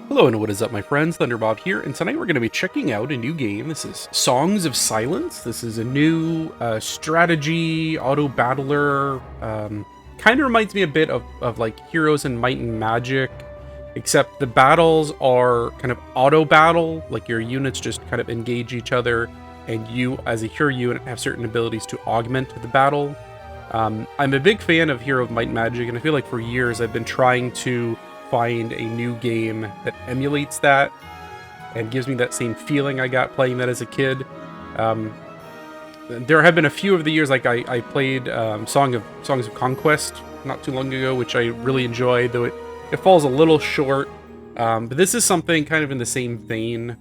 Hello and what is up, my friends? Thunderbob here, and tonight we're going to be checking out a new game. This is Songs of Silence. This is a new strategy auto-battler. Kind of reminds me a bit of like Heroes and Might and Magic, except the battles are kind of auto-battle, like your units just kind of engage each other, and you, as a hero unit, have certain abilities to augment the battle. I'm a big fan of Hero of Might and Magic, and I feel like for years I've been trying to find a new game that emulates that and gives me that same feeling I got playing that as a kid. There have been a few of the years, like I played Songs of Conquest not too long ago, which I really enjoyed, though it falls a little short. But this is something kind of in the same vein.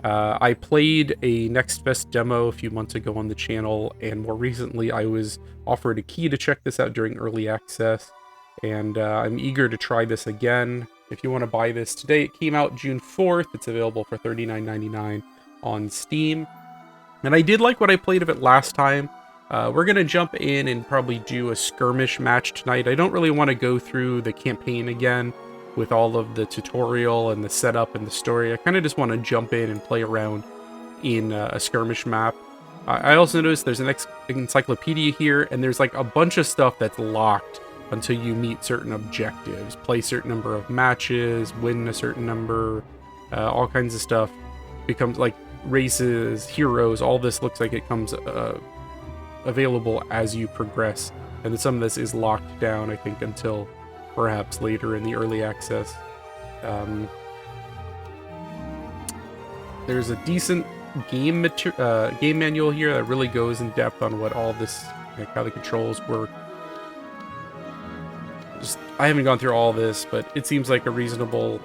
I played a Next Best demo a few months ago on the channel, and more recently I was offered a key to check this out during early access. And I'm eager to try this again. If you want to buy this today, it came out June 4th. It's available for $39.99 on Steam. And I did like what I played of it last time. We're going to jump in and probably do a skirmish match tonight. I don't really want to go through the campaign again with all of the tutorial and the setup and the story. I kind of just want to jump in and play around in a skirmish map. I also noticed there's an encyclopedia here, and there's like a bunch of stuff that's locked until you meet certain objectives, play a certain number of matches, win a certain number, all kinds of stuff becomes like races, heroes, all this looks like it comes available as you progress. And some of this is locked down, I think, until perhaps later in the early access. There's a decent game manual here that really goes in depth on what all this, like how the controls work. I haven't gone through all this, but it seems like a reasonable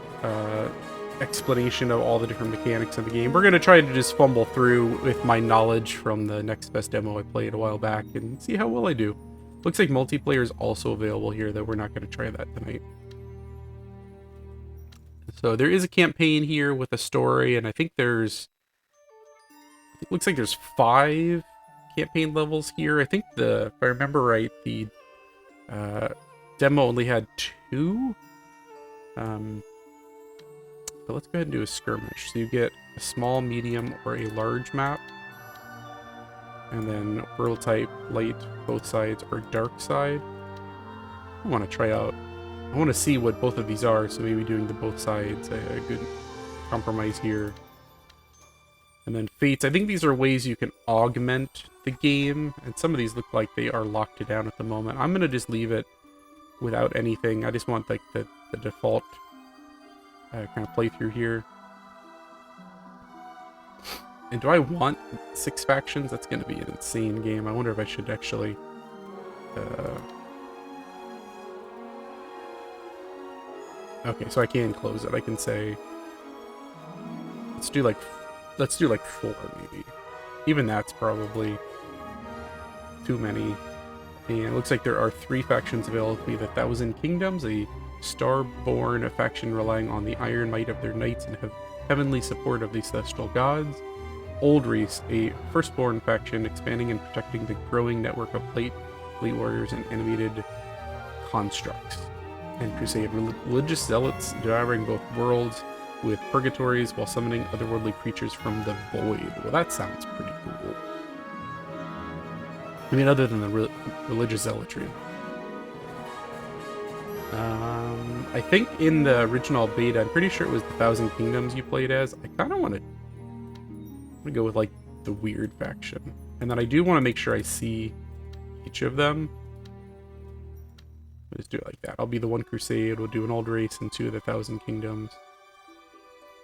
explanation of all the different mechanics of the game. We're going to try to just fumble through with my knowledge from the Next Best demo I played a while back and see how well I do. Looks like multiplayer is also available here, though we're not going to try that tonight. So there is a campaign here with a story, and I think it looks like there's 5 campaign levels here. I think if I remember right, the demo only had 2. But let's go ahead and do a skirmish. So you get a small, medium, or a large map. And then world type, light, both sides, or dark side. I want to try out. I want to see what both of these are, so maybe doing the both sides, a good compromise here. And then fates. I think these are ways you can augment the game, and some of these look like they are locked down at the moment. I'm going to just leave it without anything. I just want like the default kind of playthrough here. And do I want 6 factions? That's going to be an insane game. I wonder if I should actually okay, so I can close it. I can say let's do like 4 maybe. Even that's probably too many. And it looks like there are 3 factions available to me. The Thousand Kingdoms, a Starborn, a faction relying on the iron might of their knights and have heavenly support of the celestial gods. Old Race, a firstborn faction expanding and protecting the growing network of fleet warriors and animated constructs. And Crusade, religious zealots devouring both worlds with purgatories while summoning otherworldly creatures from the void. Well, that sounds pretty cool. I mean, other than the religious zealotry. I think in the original beta, I'm pretty sure it was the Thousand Kingdoms you played as. I kind of want to go with, like, the weird faction. And then I do want to make sure I see each of them. Let's do it like that. I'll be the one Crusade, we'll do an Old Race, and 2 of the Thousand Kingdoms.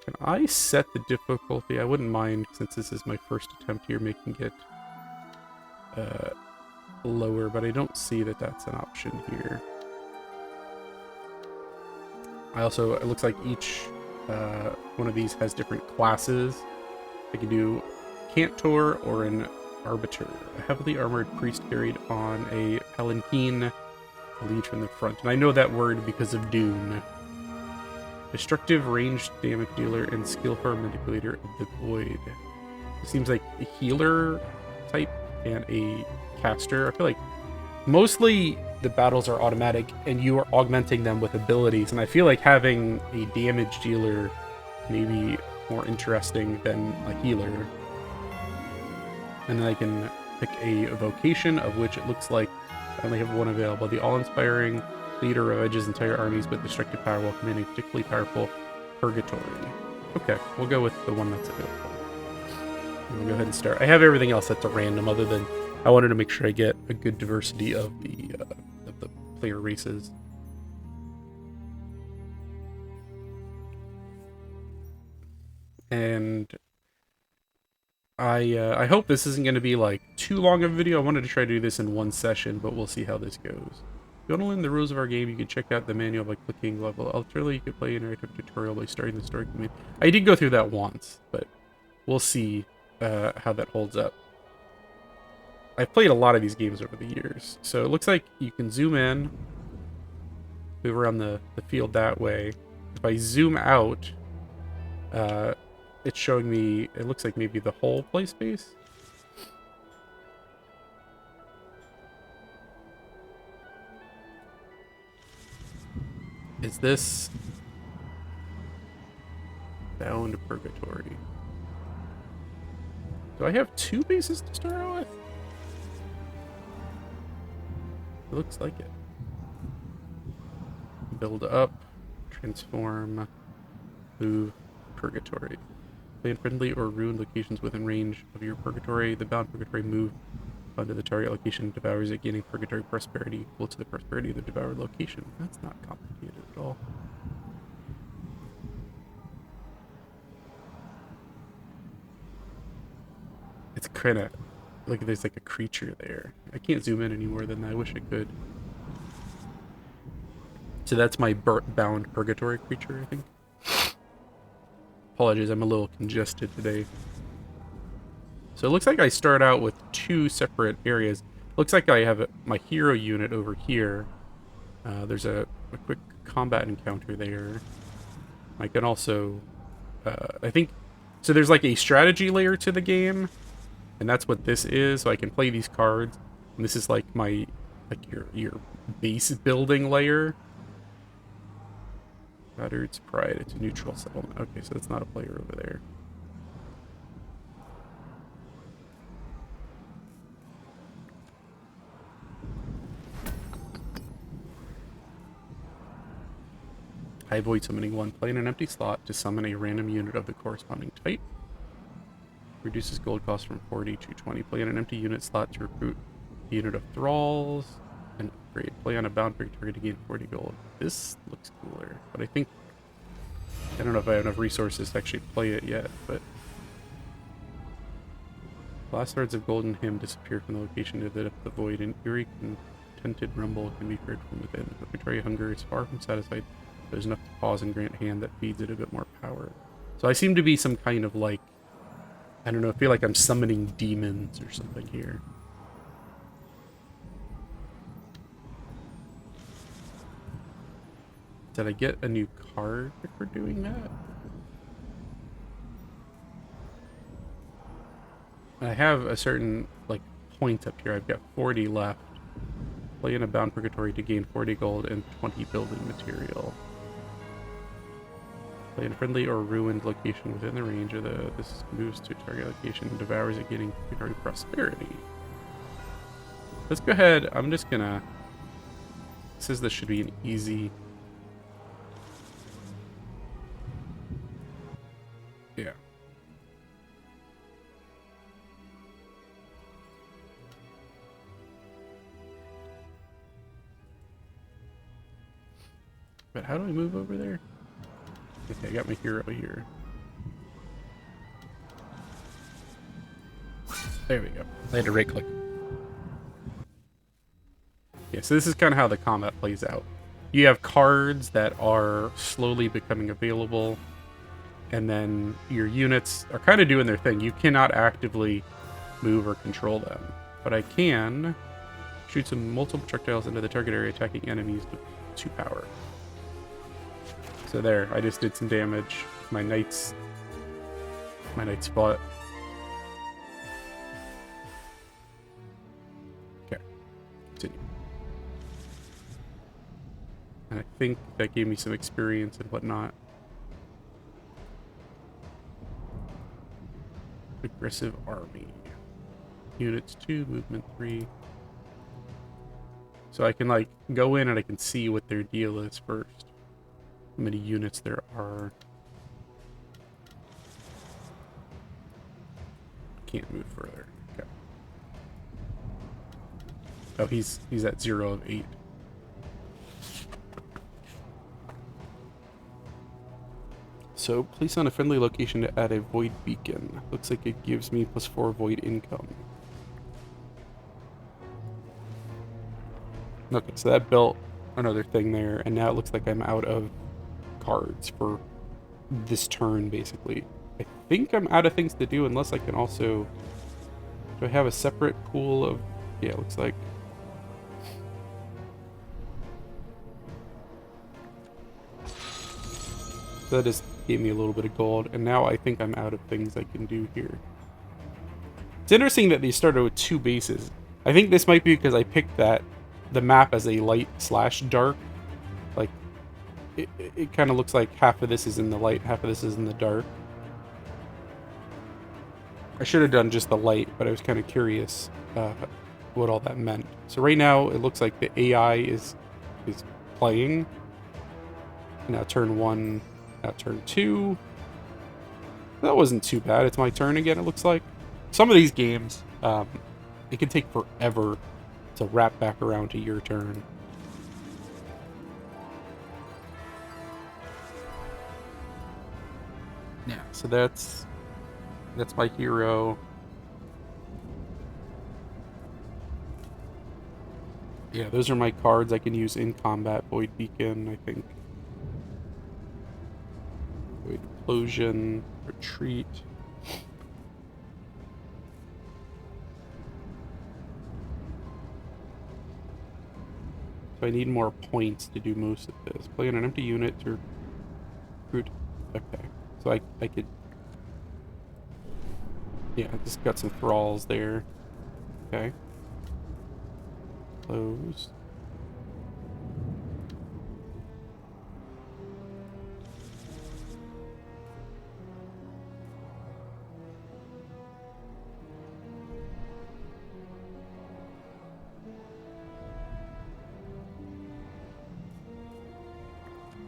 Can I set the difficulty? I wouldn't mind, since this is my first attempt here, making it lower, but I don't see that that's an option here. It looks like each one of these has different classes. I can do Cantor or an Arbiter. A heavily armored priest carried on a palanquin, a lead from the front. And I know that word because of Dune. Destructive ranged damage dealer and skillful manipulator of the void. It seems like a healer type and a caster. I feel like Mostly the battles are automatic and you are augmenting them with abilities, and I feel like having a damage dealer may be more interesting than a healer. And then I can pick a vocation, of which it looks like I only have one available. The all-inspiring leader ravages entire armies with destructive power while commanding particularly powerful purgatory. Okay, we'll go with the one that's available. And we'll go ahead and start. I have everything else that's a random, other than I wanted to make sure I get a good diversity of the player races. And I hope this isn't going to be like too long of a video. I wanted to try to do this in one session, but we'll see how this goes. If you want to learn the rules of our game, you can check out the manual by clicking level. Alternatively, you can play an interactive tutorial by starting the story command. I did go through that once, but we'll see how that holds up. I've played a lot of these games over the years, so it looks like you can zoom in, move around the field that way. If I zoom out, it's showing me, it looks like maybe the whole play space. Is this bound purgatory? Do I have 2 bases to start out with? It looks like it. Build up, transform, move, purgatory. Play in friendly or ruined locations within range of your purgatory. The bound purgatory move onto the target location, devours it, gaining purgatory prosperity equal to the prosperity of the devoured location. That's not complicated at all. It's kind of like there's like a creature there. I can't zoom in any more than that. I wish I could. So that's my bound purgatory creature, I think. Apologies, I'm a little congested today. So it looks like I start out with 2 separate areas. Looks like I have my hero unit over here. There's a quick combat encounter there. I can also, I think, so there's like a strategy layer to the game, and that's what this is. So I can play these cards, and this is like my, like your base building layer. Battered's Pride, it's a neutral settlement. Okay, so it's not a player over there. I avoid summoning 1. Play in an empty slot to summon a random unit of the corresponding type. Reduces gold cost from 40 to 20. Play in an empty unit slot to recruit a unit of thralls and upgrade. Play on a bound target to gain 40 gold. This looks cooler, but I think I don't know if I have enough resources to actually play it yet, but last threads of golden hymn disappear from the location to the depth of the void, and eerie contented rumble can be heard from within. But Victoria hunger is far from satisfied. There's enough to pause and grant hand that feeds it a bit more power. So I seem to be some kind of like, I don't know, I feel like I'm summoning demons or something here. Did I get a new card for doing that? I have a certain, like, point up here. I've got 40 left. Play in a bound purgatory to gain 40 gold and 20 building material. Play in a friendly or ruined location within the range of this moves to target location and devours it, gaining purgatory prosperity. Let's go ahead. I'm just gonna... It says this should be an easy... Yeah. But how do I move over there? Okay, I got my hero here. There we go. I had to right click. Yeah, so this is kind of how the combat plays out. You have cards that are slowly becoming available, and then your units are kind of doing their thing. You cannot actively move or control them, but I can shoot some multiple projectiles into the target area, attacking enemies with 2 power. So there, I just did some damage. My knights fought. Okay, continue. think that gave me some experience and whatnot. Aggressive army. Units 2, movement 3. So I can like go in and I can see what their deal is first. How many units there are. Can't move further. Okay. Oh, he's at 0 of 8. So, place on a friendly location to add a void beacon. Looks like it gives me +4 void income. Okay, so that built another thing there, and now it looks like I'm out of cards for this turn, basically. I think I'm out of things to do, unless I can also... Do I have a separate pool of... Yeah, it looks like... So that just gave me a little bit of gold, and now I think I'm out of things I can do here. It's interesting that they started with 2 bases. I think this might be because I picked the map as a light/dark. Like, it kind of looks like half of this is in the light, half of this is in the dark. I should have done just the light, but I was kind of curious what all that meant. So right now, it looks like the AI is playing. Now turn 1, now turn 2. That wasn't too bad. It's my turn again, it looks like. Some of these games, it can take forever to wrap back around to your turn. Yeah, so that's my hero. Yeah, those are my cards I can use in combat. Void Beacon, I think. Void Explosion, Retreat. So I need more points to do most of this. Play on an empty unit to recruit. Okay, so I could... Yeah, I just got some thralls there. Okay. Close.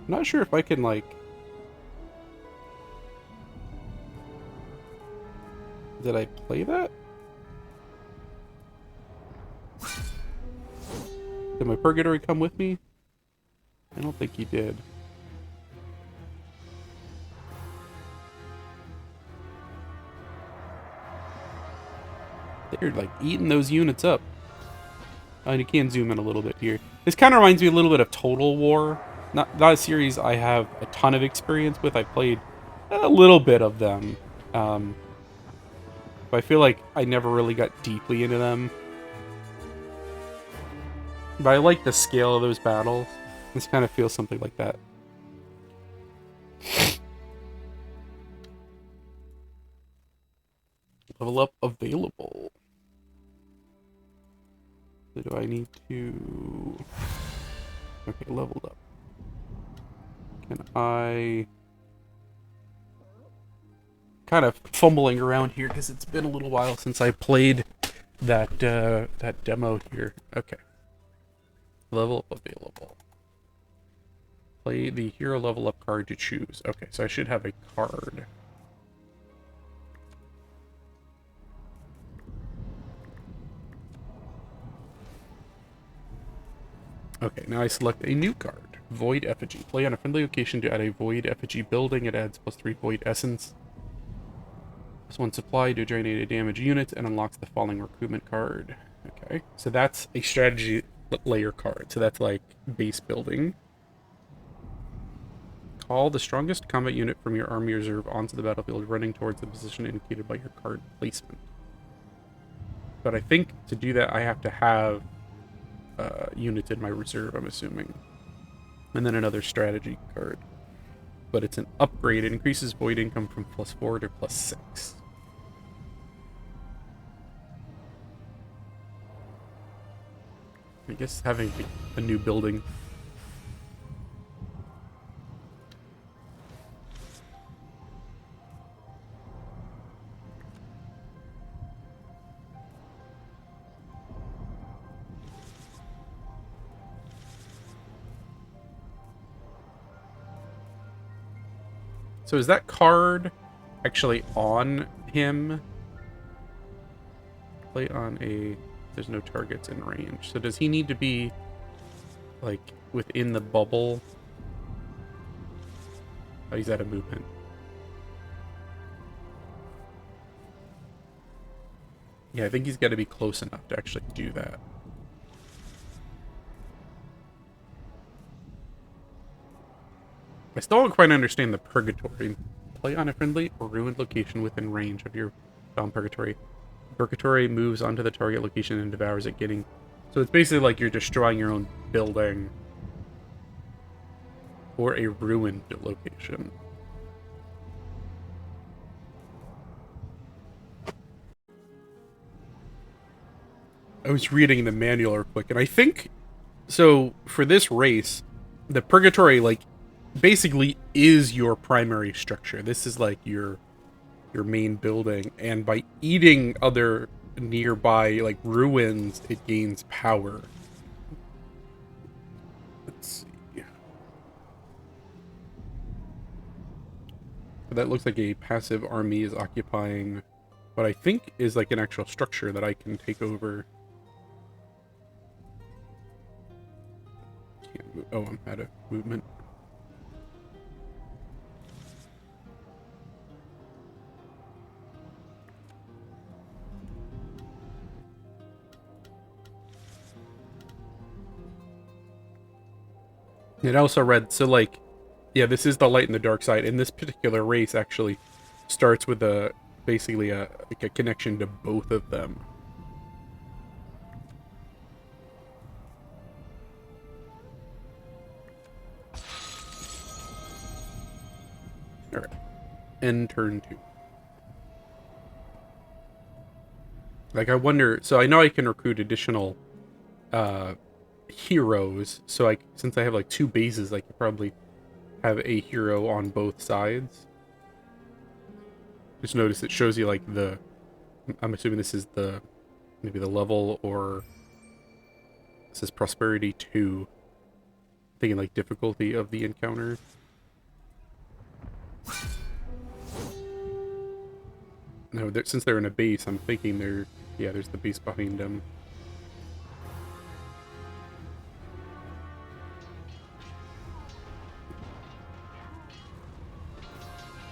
I'm not sure if I can, like... Did I play that? Did my Purgatory come with me? I don't think he did. They're, like, eating those units up. And you can zoom in a little bit here. This kind of reminds me a little bit of Total War. Not a series I have a ton of experience with. I played a little bit of them. But I feel like I never really got deeply into them. But I like the scale of those battles. This kind of feels something like that. Level up available. So do I need to... Okay, leveled up. Can I... Kind of fumbling around here because it's been a little while since I played that demo here. Okay. Level up available. Play the hero level up card to choose. Okay, so I should have a card. Okay, now I select a new card. Void Effigy. Play on a friendly location to add a Void Effigy building. It adds +3 Void Essence. +1 supply to drain a damage units and unlocks the following recruitment card. Okay, so that's a strategy layer card. So that's like base building. Call the strongest combat unit from your army reserve onto the battlefield, running towards the position indicated by your card placement. But I think to do that, I have to have units in my reserve, I'm assuming. And then another strategy card. But it's an upgrade. It increases void income from +4 to +6. I guess having a new building So is that card actually on him? Play on a... There's no targets in range. So does he need to be, like, within the bubble? Oh, he's out of movement. Yeah, I think he's got to be close enough to actually do that. I still don't quite understand the purgatory. Play on a friendly or ruined location within range of your bound purgatory. Purgatory moves onto the target location and devours it, getting... So it's basically like you're destroying your own building. Or a ruined location. I was reading the manual real quick, and I think... So, for this race, the purgatory, like, basically is your primary structure. This is, like, your main building, and by eating other nearby, like, ruins, it gains power. Let's see. That looks like a passive army is occupying what I think is, like, an actual structure that I can take over. Can't move. Oh, I'm out of movement. It also read, so, like, yeah, this is the light and the dark side, and this particular race actually starts with basically like a connection to both of them. Alright. End turn 2. Like, I wonder, so I know I can recruit additional heroes, so since I have like 2 bases, I could probably have a hero on both sides. Just notice it shows you like I'm assuming this is maybe the level, or this is prosperity 2. Thinking like difficulty of the encounter. No, since they're in a base, I'm thinking there's the base behind them.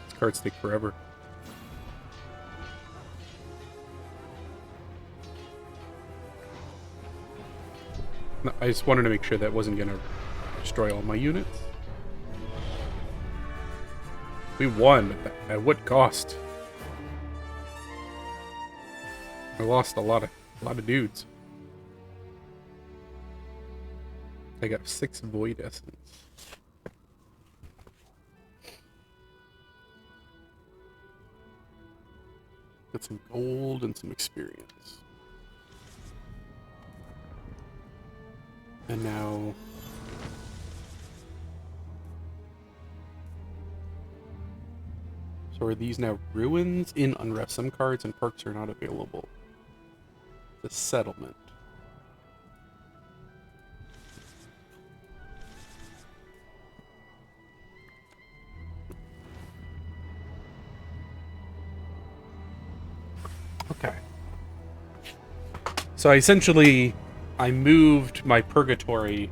These cards take forever. No, I just wanted to make sure that wasn't going to destroy all my units. We won, but at what cost? I lost a lot of dudes. I got 6 void essence. Got some gold and some experience. And now... So are these now ruins in unrest? Some cards and perks are not available. The settlement. Okay. So I moved my purgatory.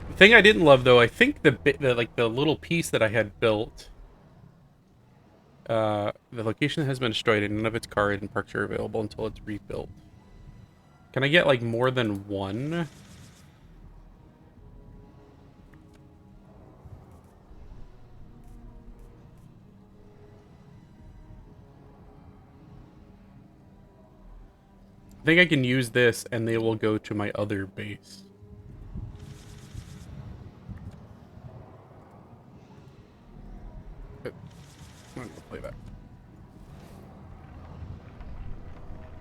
The thing I didn't love, though, I think the little piece that I had built, the location has been destroyed and none of its cards and perks are available until it's rebuilt. Can I get, like, more than one? I think I can use this and they will go to my other base. I'm not gonna play that.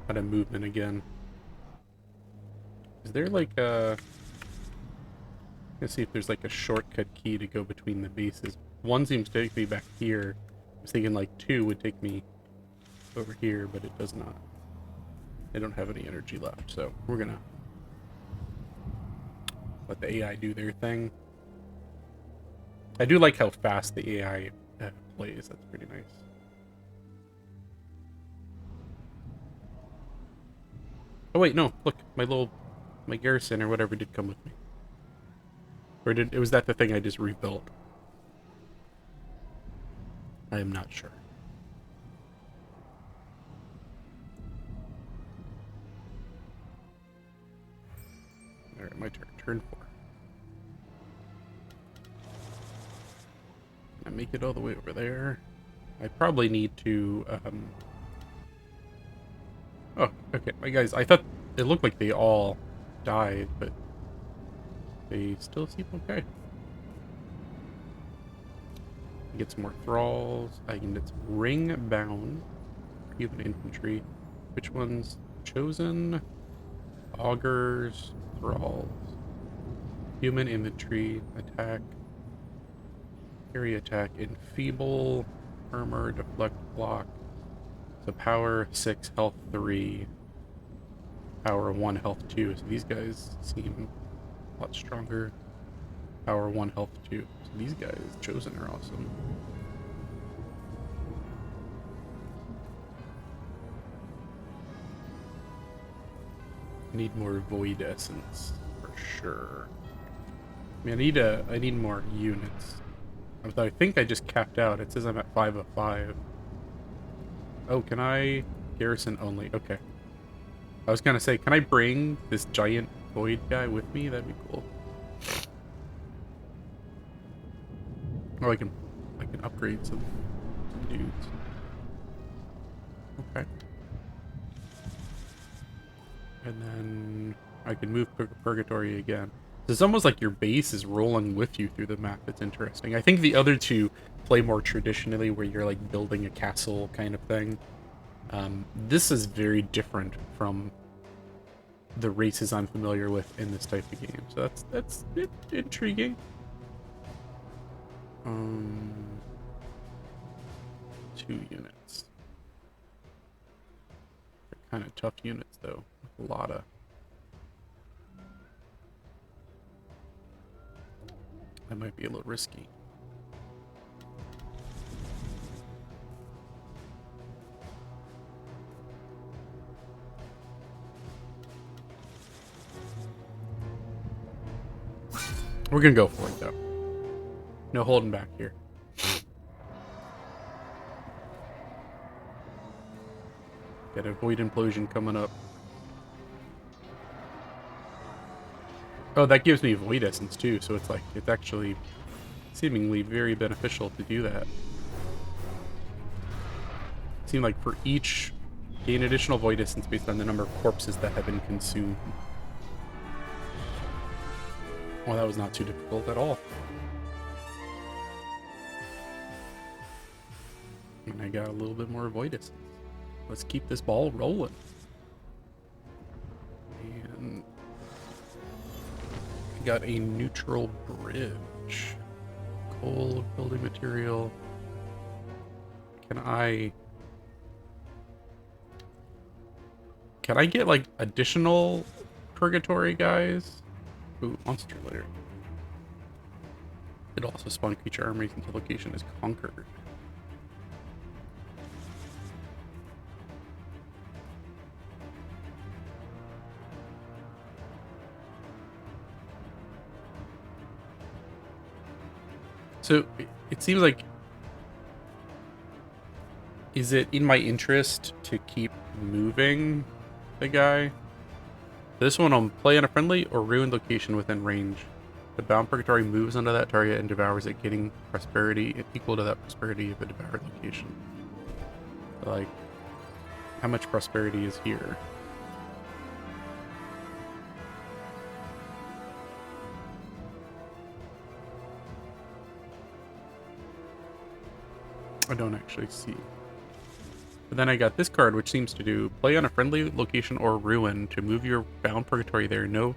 Out of movement again. Is there like a... Let's see if there's like a shortcut key to go between the bases. 1 seems to take me back here. I was thinking like 2 would take me over here, but it does not. They don't have any energy left, so we're gonna let the AI do their thing. I do like how fast the AI plays. That's pretty nice. Oh wait, no, look, my garrison or whatever did come with me. Or was that the thing I just rebuilt? I am not sure. Alright, my turn. Turn 4. I make it all the way over there. I probably need to, Oh, okay, my guys, I thought it looked like they all died, but they still seem okay. I get some more thralls. I can get some ring-bound human infantry. Which ones? Chosen, augurs, thralls. Human infantry, attack, carry attack, enfeeble, armor, deflect, block. So power 6, health 3, power 1, health 2. So these guys seem a lot stronger. Power 1, health 2. So these guys, chosen, are awesome. I need more void essence for sure. I mean, I need more units. I think I just capped out. It says I'm at 5 of 5. Oh, can I garrison only? Okay. I was gonna say, can I bring this giant void guy with me? That'd be cool. Or I can upgrade some dudes. Okay. And then I can move Purgatory again. So it's almost like your base is rolling with you through the map. It's interesting. I think the other two play more traditionally, where you're like building a castle kind of thing. This is very different from the races I'm familiar with in this type of game. So that's intriguing. 2 units. They're kind of tough units though. A lot of. That might be a little risky. We're gonna go for it though. No holding back here. Got a void implosion coming up. Oh, that gives me void essence too, so it's like, it's actually seemingly very beneficial to do that. It seemed like for each, gain additional void essence based on the number of corpses that have been consumed. Well, that was not too difficult at all. And I got a little bit more void essence. Let's keep this ball rolling. And I got a neutral bridge. Coal, building material. Can I get like additional purgatory guys? Ooh, monster lair. It also spawn creature armies until location is conquered. So it seems like, is it in my interest to keep moving the guy? This one on play on a friendly or ruined location within range. The bound purgatory moves onto that target and devours it, getting prosperity equal to that prosperity of the devoured location. Like, how much prosperity is here? I don't actually see. But then I got this card, which seems to do play on a friendly location or ruin to move your bound purgatory there. No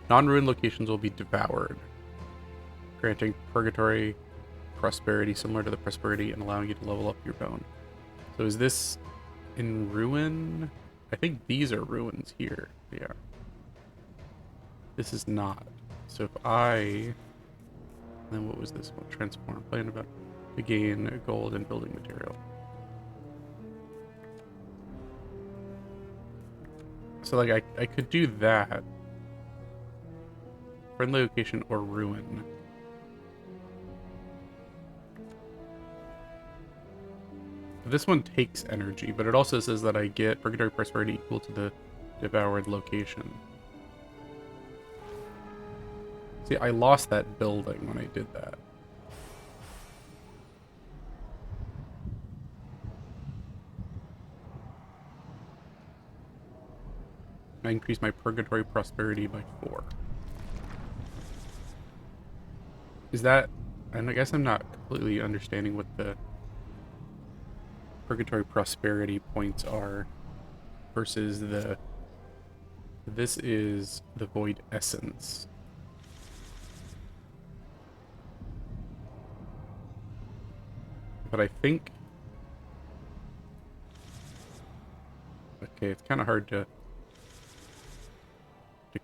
non-ruined locations will be devoured, granting purgatory prosperity similar to the prosperity and allowing you to level up your bound. So is this in ruin? I think these are ruins here. Yeah. This is not. So if I... Then what was this one? Transform. Play on about... to gain gold and building material. So like I could do that. Friendly location or ruin. This one takes energy, but it also says that I get purgatory prosperity equal to the devoured location. See, I lost that building when I did that. I increased my purgatory prosperity by 4. Is that... And I guess I'm not completely understanding what the purgatory prosperity points are versus the... This is the void essence. But I think... Okay, it's kind of hard to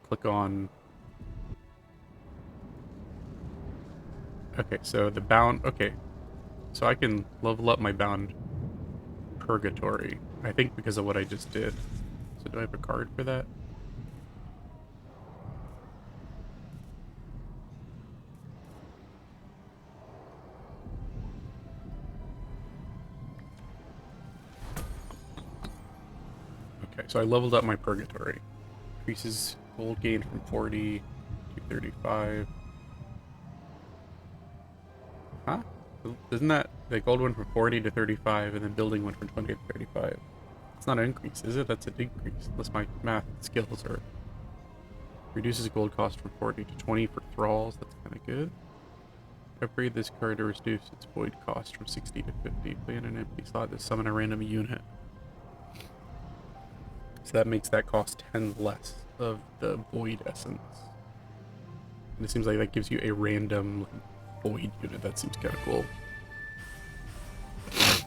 click on. Okay, so the bound... Okay, so I can level up my bound purgatory. I think because of what I just did. So do I have a card for that? Okay, so I leveled up my purgatory. Increases gold gain from 40 to 35. Huh? Isn't that the gold went from 40 to 35 and then building went from 20 to 35? It's not an increase, is it? That's a decrease. Unless my math skills are... Reduces gold cost from 40 to 20 for thralls. That's kind of good. Upgrade this card to reduce its void cost from 60 to 50. Play in an empty slot to summon a random unit. So that makes that cost 10 less of the void essence. And it seems like that gives you a random void unit. That seems kind of cool.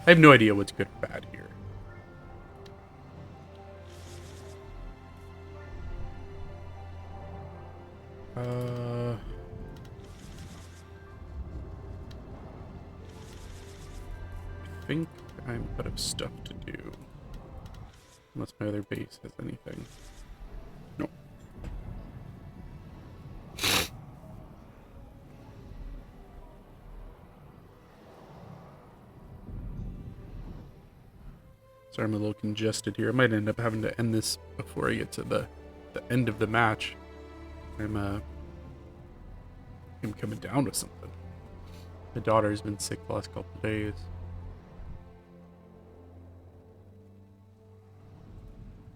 I have no idea what's good or bad here. I think I'm out of stuff to do. Unless my other base has anything. Nope. Sorry, I'm a little congested here. I might end up having to end this before I get to the end of the match. I'm coming down with something. My daughter's been sick the last couple of days.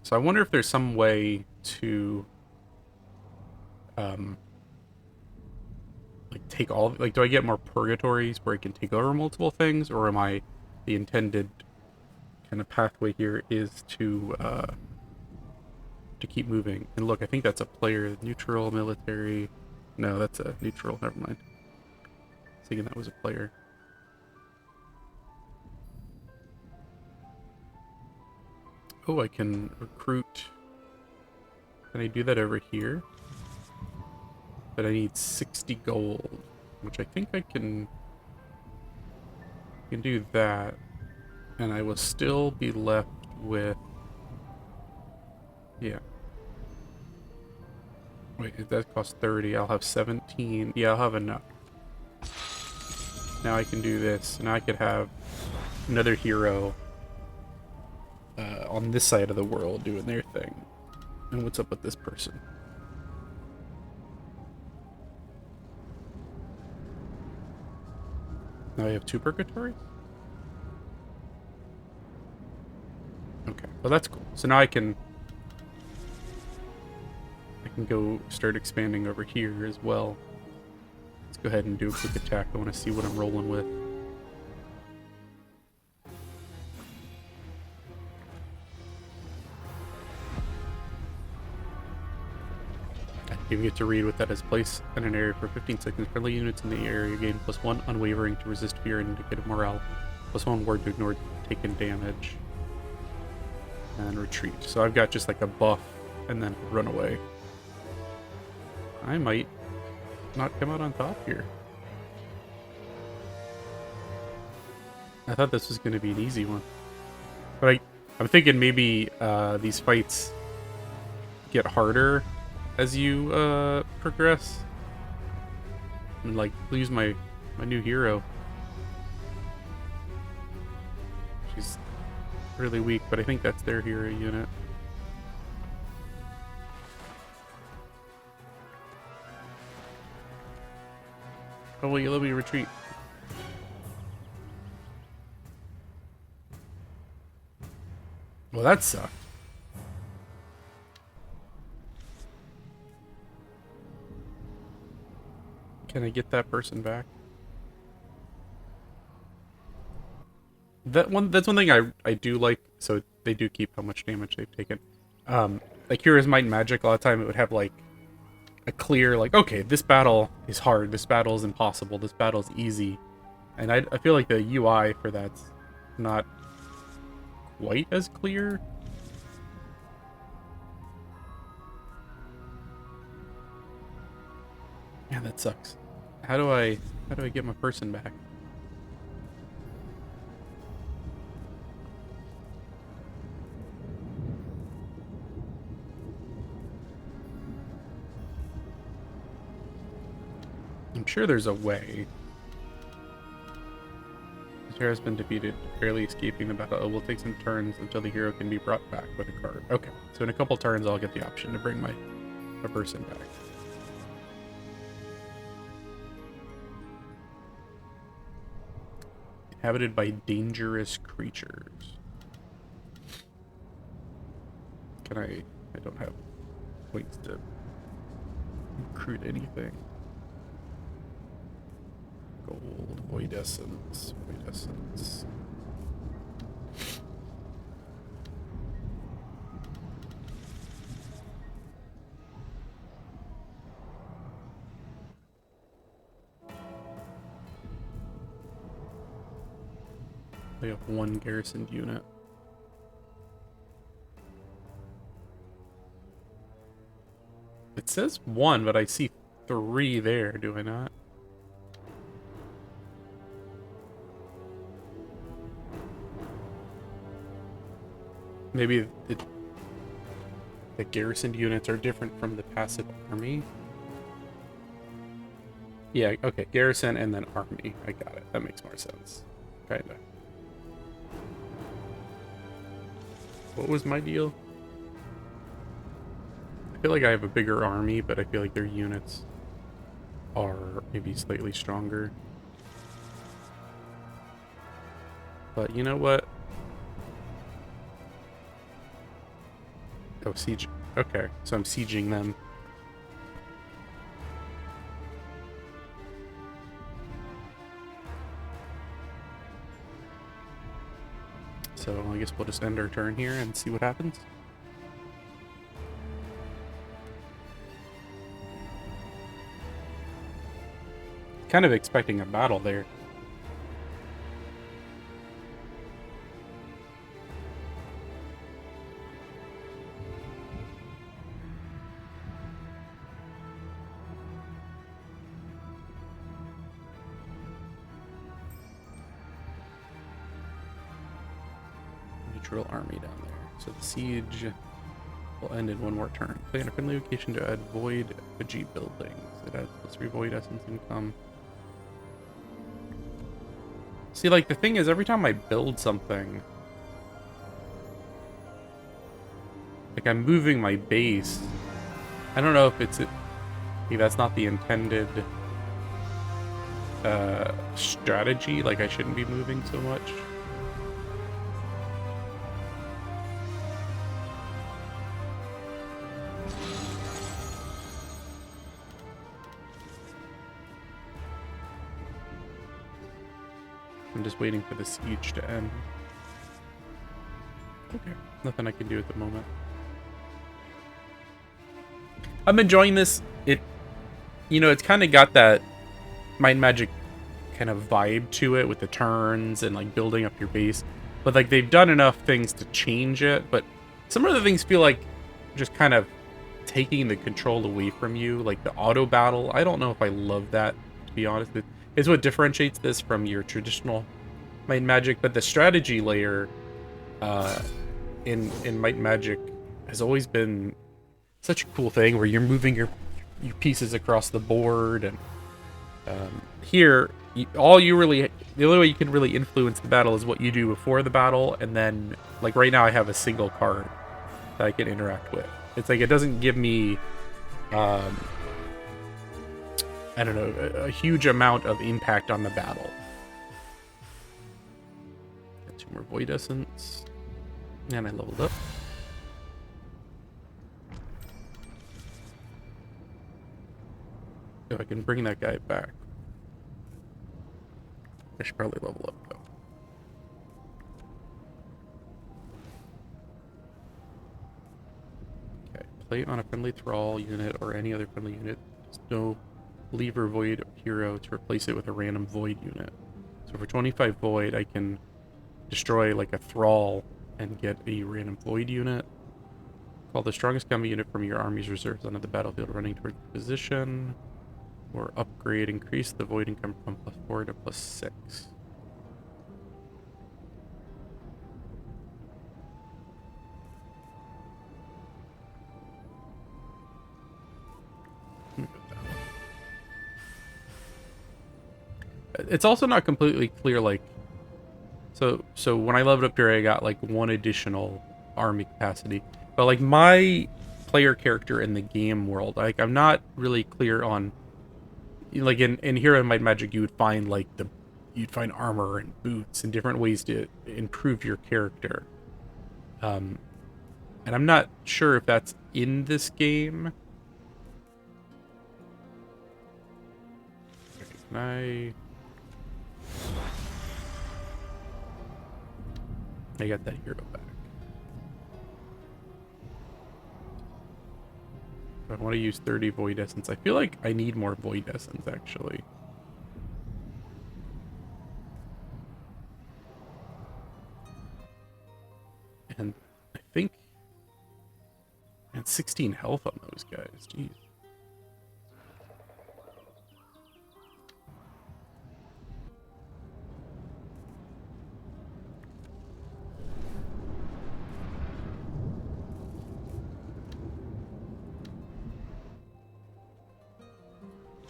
So I wonder if there's some way to like take all, like, do I get more purgatories where I can take over multiple things, or am I, the intended kind of pathway here is to keep moving? And look, I think that's a player. Neutral, military. No, that's a neutral. Never mind. I was thinking that was a player. Oh, I can recruit. Can I do that over here? But I need 60 gold, which I think I can do that. And I will still be left with... Yeah. Wait, if that costs 30, I'll have 17. Yeah, I'll have enough. Now I can do this. Now I could have another hero on this side of the world doing their thing. And what's up with this person? Now I have 2 purgatories? Okay, well that's cool. So now I can go start expanding over here as well. Let's go ahead and do a quick attack. I want to see what I'm rolling with. You get to read what that is. Place in an area for 15 seconds. Friendly units in the area gain +1 unwavering to resist fear and indicative morale. +1 ward to ignore taken damage. And retreat. So I've got just like a buff and then run away. I might not come out on top here. I thought this was going to be an easy one. But I'm thinking maybe these fights get harder as you progress. And like lose my new hero. She's really weak, but I think that's their hero unit. Oh, will you let me retreat? Well, that sucked. Can I get that person back? That's one thing I do like. So they do keep how much damage they've taken. Like Heroes Might and Magic, a lot of time it would have like a clear, like, okay, this battle is hard, this battle is impossible, this battle is easy. And I feel like the UI for that's not quite as clear. Yeah, that sucks. How do I get my person back? I'm sure there's a way. The hero has been defeated, barely escaping the battle. It will take some turns until the hero can be brought back with a card. Okay, so in a couple turns I'll get the option to bring my person back. Inhabited by dangerous creatures. Can I don't have points to recruit anything. Gold, void essence, void essence. They have one garrisoned unit. It says one, but I see 3 there, do I not? Maybe the garrisoned units are different from the passive army. Yeah, okay, garrison and then army. I got it. That makes more sense. Kinda. What was my deal? I feel like I have a bigger army, but I feel like their units are maybe slightly stronger. But you know what? Oh, siege. Okay, so I'm sieging them. So I guess we'll just end our turn here and see what happens. Kind of expecting a battle there. Neutral army down there. So the siege will end in one more turn. Play on a friendly location to add void effigy buildings. It adds +3 void essence income. See, like, the thing is, every time I build something, like, I'm moving my base. I don't know if it's... Maybe that's not the intended strategy. Like, I shouldn't be moving so much. I'm just waiting for the siege to end. Okay, nothing I can do at the moment. I'm enjoying this. You know, it's kind of got that Might and Magic kind of vibe to it with the turns and like building up your base. But like they've done enough things to change it. But some of the things feel like just kind of taking the control away from you. Like the auto battle. I don't know if I love that, to be honest. It's what differentiates this from your traditional Might and Magic, but the strategy layer uh, in Might and Magic has always been such a cool thing where you're moving your pieces across the board, and here the only way you can really influence the battle is what you do before the battle, and then like right now I have a single card that I can interact with. It's like it doesn't give me I don't know, a huge amount of impact on the battle. Got 2 more Void Essence, and I leveled up. If I can bring that guy back. I should probably level up, though. Okay, play on a friendly thrall unit or any other friendly unit. No lever void hero to replace it with a random void unit. So for 25 void, I can destroy like a thrall and get a random void unit. Call the strongest combat unit from your army's reserves onto the battlefield running towards position. Or upgrade, increase the void income from +4 to +6. It's also not completely clear, like, so when I leveled up here, I got like 1 additional army capacity, but like my player character in the game world, like I'm not really clear on, like in Hero and Might and Magic, you would find like you'd find armor and boots and different ways to improve your character. And I'm not sure if that's in this game. Can I got that hero back. I want to use 30 Void Essence. I feel like I need more Void Essence, actually. And I think... Man, 16 health on those guys. Jeez.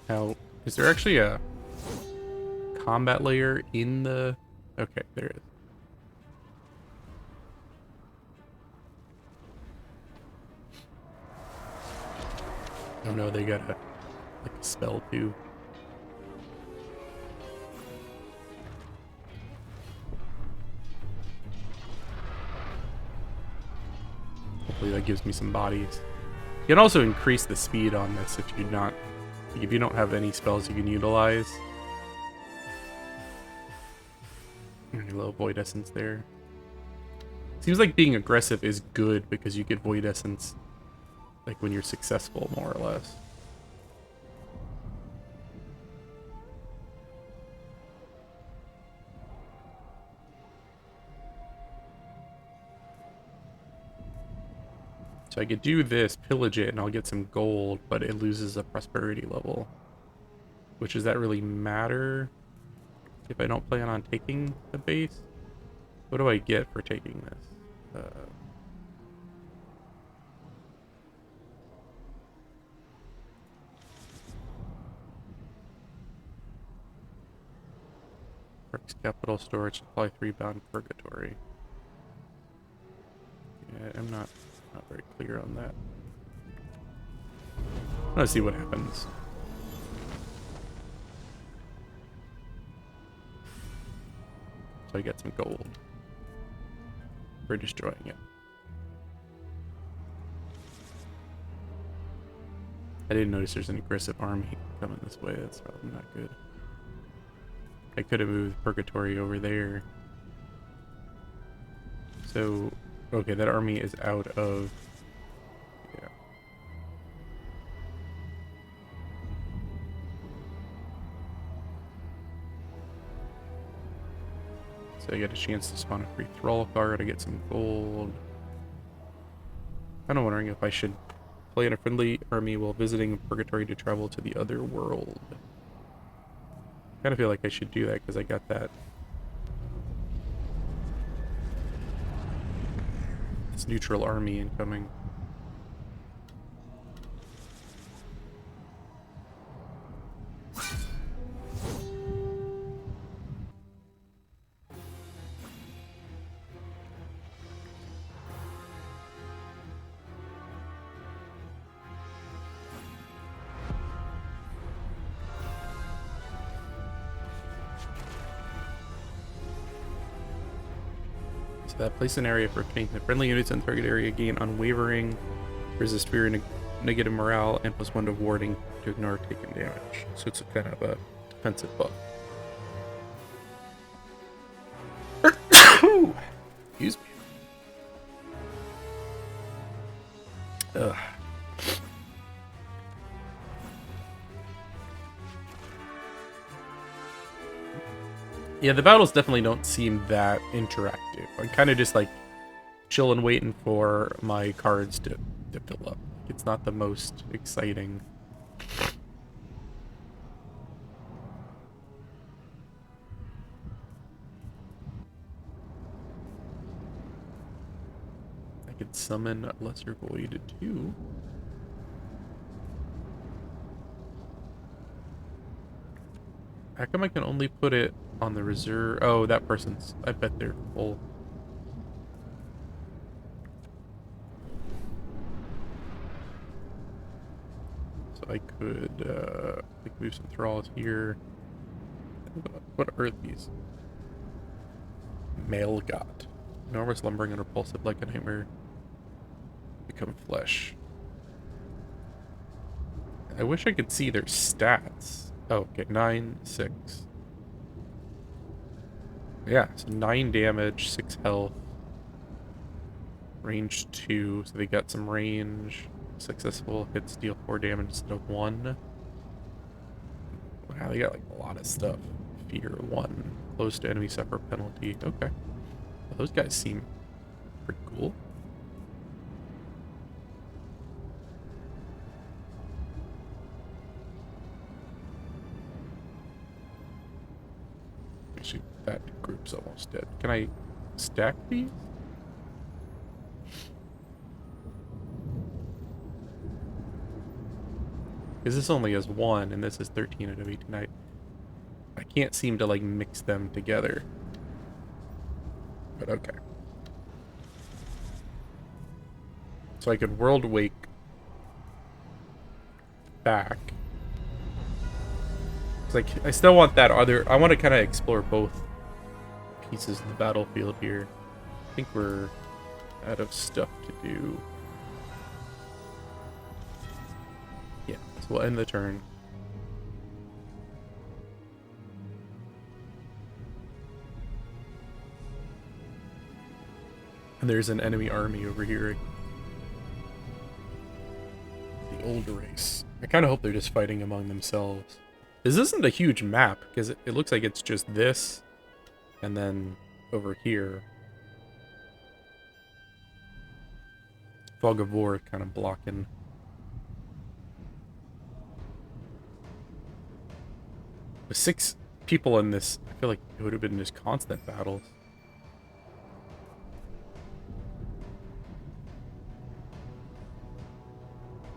Now, is there actually a combat layer in the... Okay, there it is. Oh no, they got a spell too. Hopefully that gives me some bodies. You can also increase the speed on this if you don't have any spells you can utilize. A little Void Essence there. Seems like being aggressive is good because you get Void Essence like when you're successful, more or less. So I could do this, pillage it, and I'll get some gold, but it loses a prosperity level. Which, does that really matter if I don't plan on taking the base? What do I get for taking this? Perks capital storage, supply 3 bound purgatory. Yeah, I'm not very clear on that. Let's see what happens. So I get some gold for destroying it. I didn't notice there's an aggressive army coming this way. That's probably not good. I could have moved Purgatory over there. So, okay, that army is out of... Yeah. So I get a chance to spawn a free Thrall card, I get some gold. Kind of wondering if I should play in a friendly army while visiting Purgatory to travel to the other world. Kind of feel like I should do that because I got that It's neutral army incoming. That place an area for obtaining the friendly units in the target area gain unwavering, resist fear and negative morale, and +1 to warding to ignore taken damage. So it's a kind of a defensive buff. Excuse me. Ugh. Yeah, the battles definitely don't seem that interactive. I'm kind of just like chilling, waiting for my cards to fill up. It's not the most exciting. I could summon Lesser Void too. How come I can only put it on the reserve? Oh, that person's... I bet they're full. So I could move some thralls here. What are these? Male God. Enormous, lumbering, and repulsive like a nightmare. Become flesh. I wish I could see their stats. Oh, okay, 9, 6. Yeah, so 9 damage, 6 health. Range 2, so they got some range. Successful hits deal 4 damage instead of 1. Wow, they got like a lot of stuff. Fear 1. Close to enemy suffer penalty. Okay. Well, those guys seem pretty cool. Actually, that group's almost dead. Can I stack these? Because this only has 1, and this is 13 out of 18. I can't seem to, like, mix them together. But okay. So I could World Wake back. Like, I still want that other... I want to kind of explore both pieces of the battlefield here. I think we're out of stuff to do. Yeah, so we'll end the turn. And there's an enemy army over here. The old race. I kind of hope they're just fighting among themselves. This isn't a huge map, because it looks like it's just this, and then over here. Fog of War kind of blocking. With 6 people in this, I feel like it would have been just constant battles.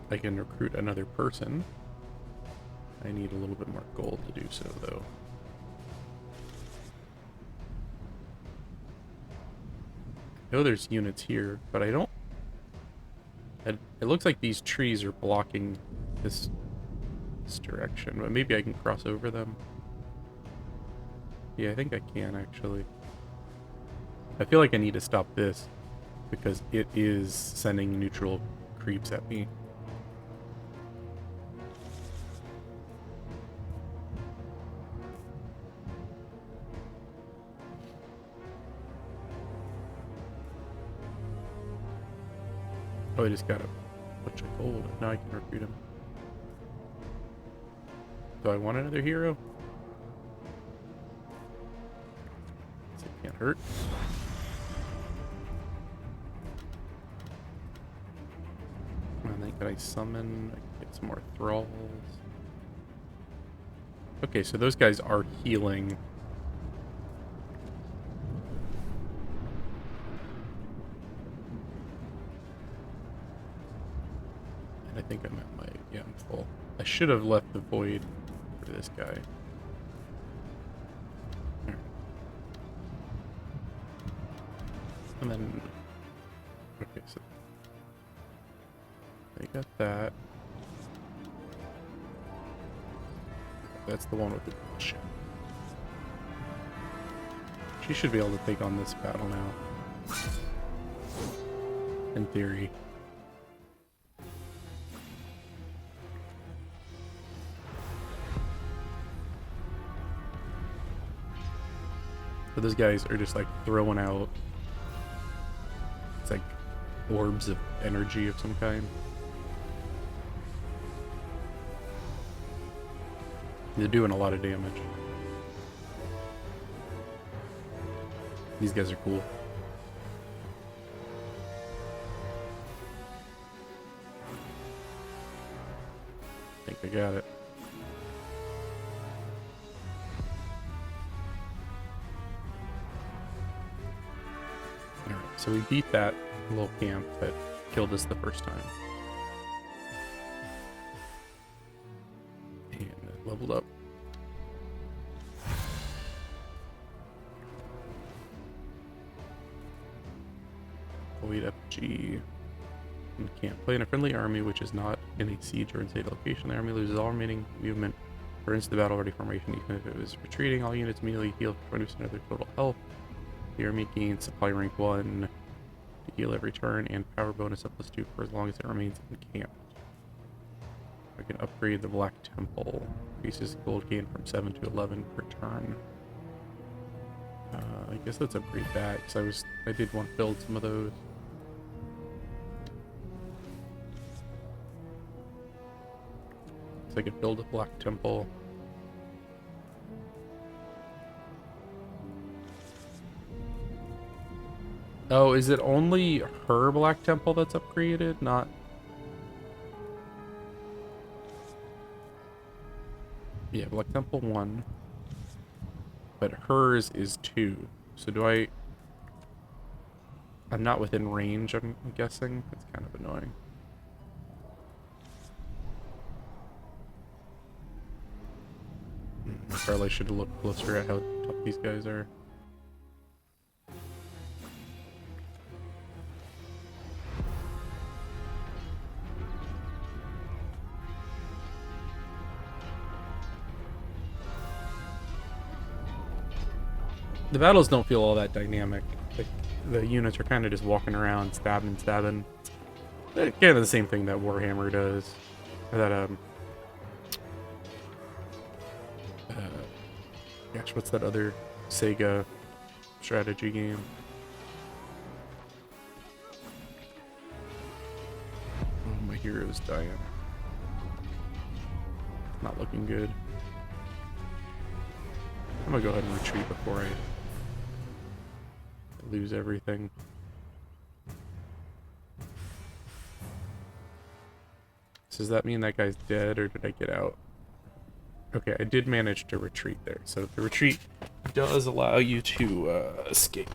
I can recruit another person. I need a little bit more gold to do so, though. I know there's units here, but I don't... It looks like these trees are blocking this direction, but maybe I can cross over them. Yeah, I think I can, actually. I feel like I need to stop this, because it is sending neutral creeps at me. Oh, I just got a bunch of gold. Now I can recruit him. Do I want another hero? This can't hurt. And then can I summon? I can get some more thralls. Okay, so those guys are healing. think I'm at my... Yeah, I'm full. I should have left the void for this guy. There. And then... Okay, so... I got that. That's the one with the ship. She should be able to take on this battle now. In theory. But those guys are just like throwing out... It's like orbs of energy of some kind. They're doing a lot of damage. These guys are cool. I think I got it. Alright, so we beat that little camp that killed us the first time. And it leveled up. Void FG. You can't play in a friendly army which is not in a siege or unstable location. The army loses all remaining movement or into the battle ready formation. Even if it was retreating, all units immediately heal for 20% of their total health. The army gains supply rank 1 to heal every turn and power bonus up +2 for as long as it remains in camp. I can upgrade the Black Temple. Increases gold gain from 7 to 11 per turn. I guess let's upgrade that because I did want to build some of those. So I could build a Black Temple. Oh, is it only her Black Temple that's upgraded? Not... Yeah, Black Temple 1. But hers is 2. So do I... I'm not within range, I'm guessing. It's kind of annoying. I probably should have looked closer at how tough these guys are. The battles don't feel all that dynamic. The units are kind of just walking around, stabbing. They're kind of the same thing that Warhammer does. Or that, gosh, what's that other Sega strategy game? Oh, my hero's dying. Not looking good. I'm gonna go ahead and retreat before I lose everything. So does that mean that guy's dead, or did I get out? Okay, I did manage to retreat there. So the retreat does allow you to escape.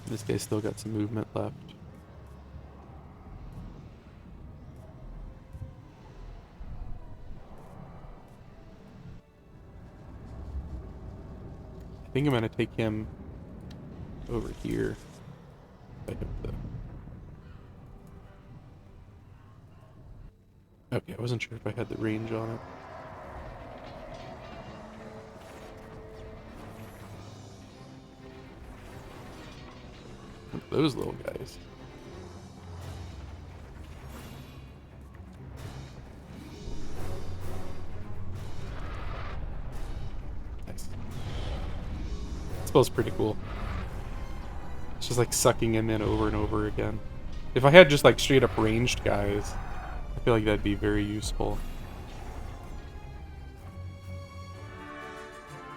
This guy's still got some movement left. I think I'm gonna take him over here. I have the... Okay, I wasn't sure if I had the range on it. Those little guys. Nice. Spell's pretty cool. It's just like sucking him in over and over again. If I had just like straight up ranged guys, I feel like that'd be very useful.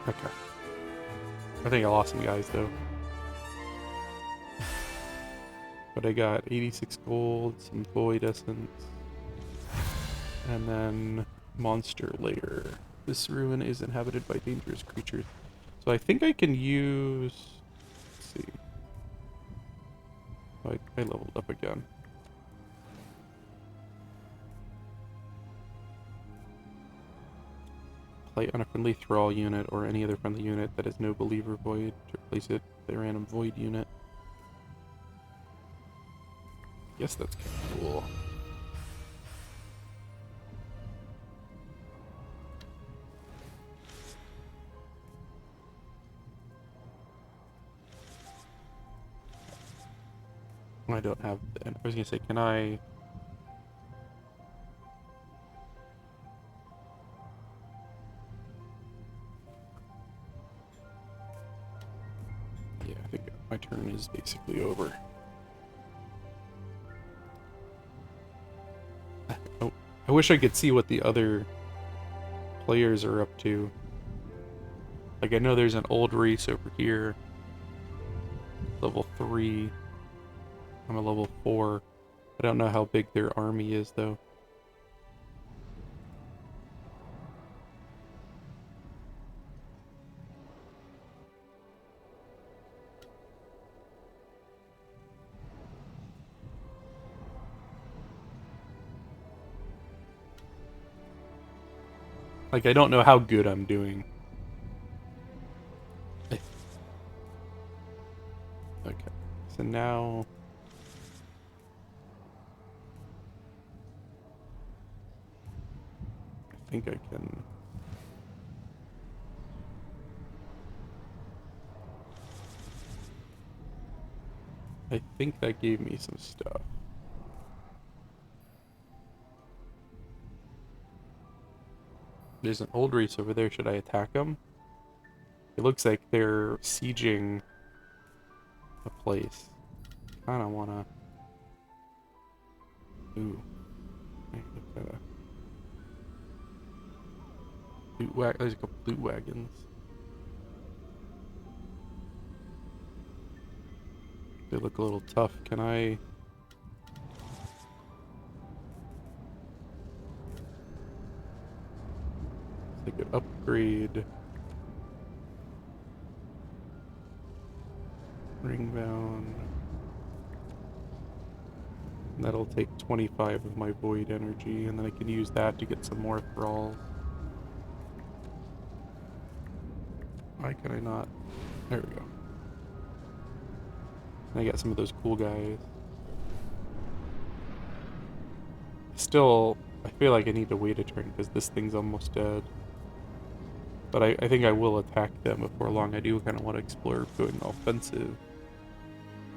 Okay. I think I lost some guys though. But I got 86 gold, some void essence, and then monster lair. This ruin is inhabited by dangerous creatures. So I think I can use... Let's see. I leveled up again. Play on a friendly thrall unit or any other friendly unit that has no believer void to replace it with a random void unit. Guess that's kind of cool. I don't have. I was gonna say, can I? Yeah, I think my turn is basically over. Oh, I wish I could see what the other players are up to. Like, I know there's an old race over here. Level 3. I'm a level 4. I don't know how big their army is, though. Like, I don't know how good I'm doing. Okay, so now... I think I can... I think that gave me some stuff. There's an old race over there. Should I attack them? It looks like they're sieging a place. Kinda wanna... Ooh. There's a couple loot wagons. They look a little tough. Can I... I could upgrade... Ringbound. That'll take 25 of my void energy, and then I can use that to get some more thralls. Why can I not? There we go. And I got some of those cool guys. Still, I feel like I need to wait a turn because this thing's almost dead. But I think I will attack them before long. I do kind of want to explore going offensive.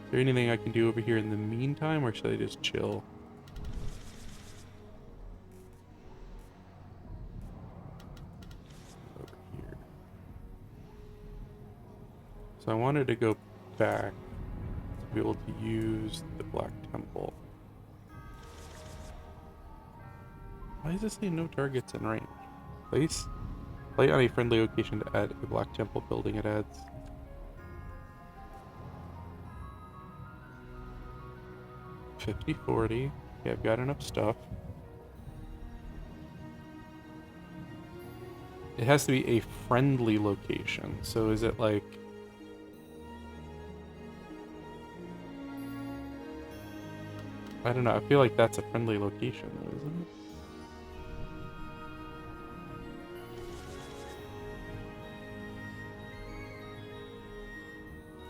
Is there anything I can do over here in the meantime, or should I just chill? Over here. So I wanted to go back to be able to use the Black Temple. Why does this say no targets in range? Place? Play on a friendly location to add a Black Temple building it adds. $50-40. Okay, I've got enough stuff. It has to be a friendly location. So is it like... I don't know. I feel like that's a friendly location though, isn't it?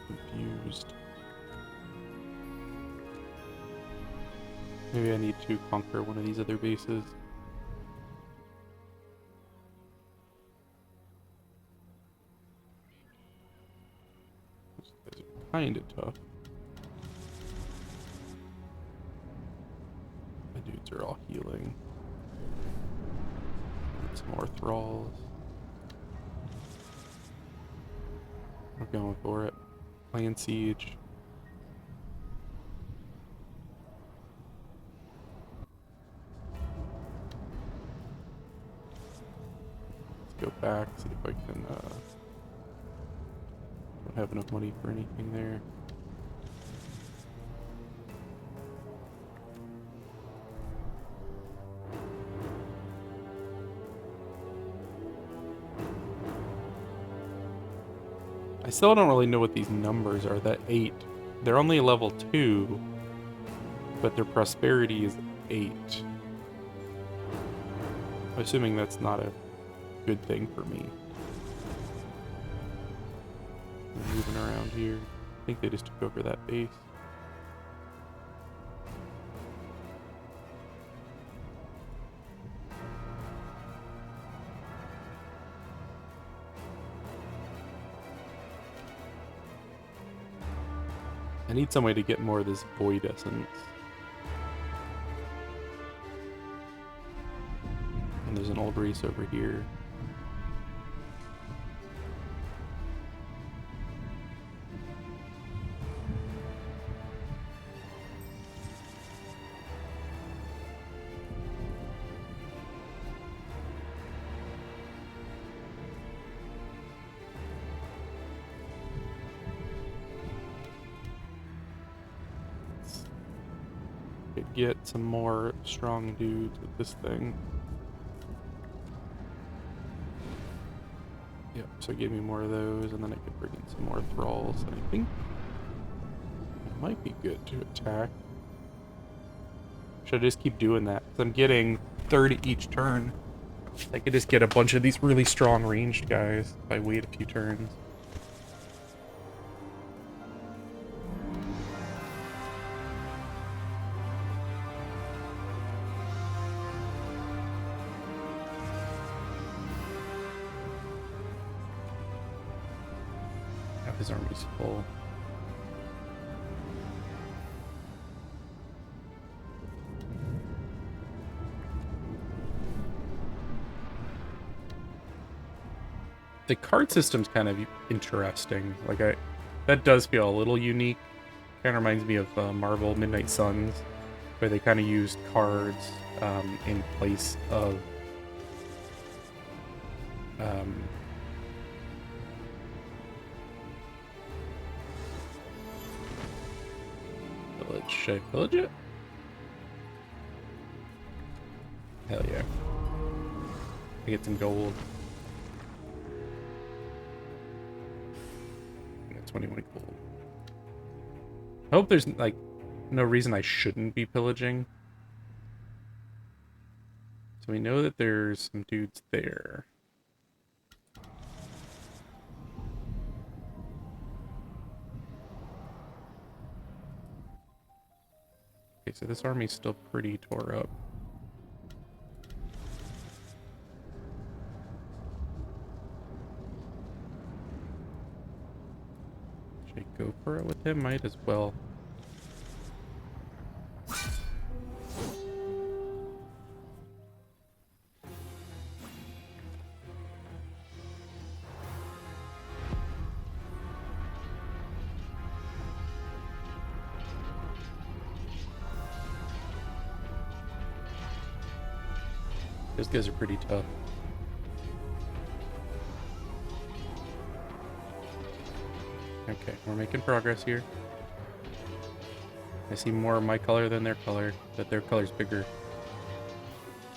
Confused. Maybe I need to conquer one of these other bases. These guys are kinda tough. My dudes are all healing. Need some more thralls. We're going for it. Playing siege. Go back, see if I can, don't have enough money for anything there. I still don't really know what these numbers are. That 8 They're only level 2, but their prosperity is 8. I'm assuming that's not a good thing for me. I'm moving around here. I think they just took over that base. I need some way to get more of this void essence. And there's an old race over here. Could get some more strong dudes with this thing. Yep, so give me more of those, and then I could bring in some more thralls, and I think it might be good to attack. Should I just keep doing that? Because I'm getting 30 each turn. I could just get a bunch of these really strong ranged guys if I wait a few turns. His army's full. The card system's kind of interesting. Like that does feel a little unique. Kind of reminds me of Marvel Midnight Suns, where they kind of used cards in place of village. Should I pillage it? Hell yeah. I get some gold. I got 21 gold. I hope there's, like, no reason I shouldn't be pillaging. So we know that there's some dudes there. Okay, so this army's still pretty tore up. Should I go for it with him? Might as well. Those guys are pretty tough. Okay, we're making progress here. I see more of my color than their color, but their color's bigger.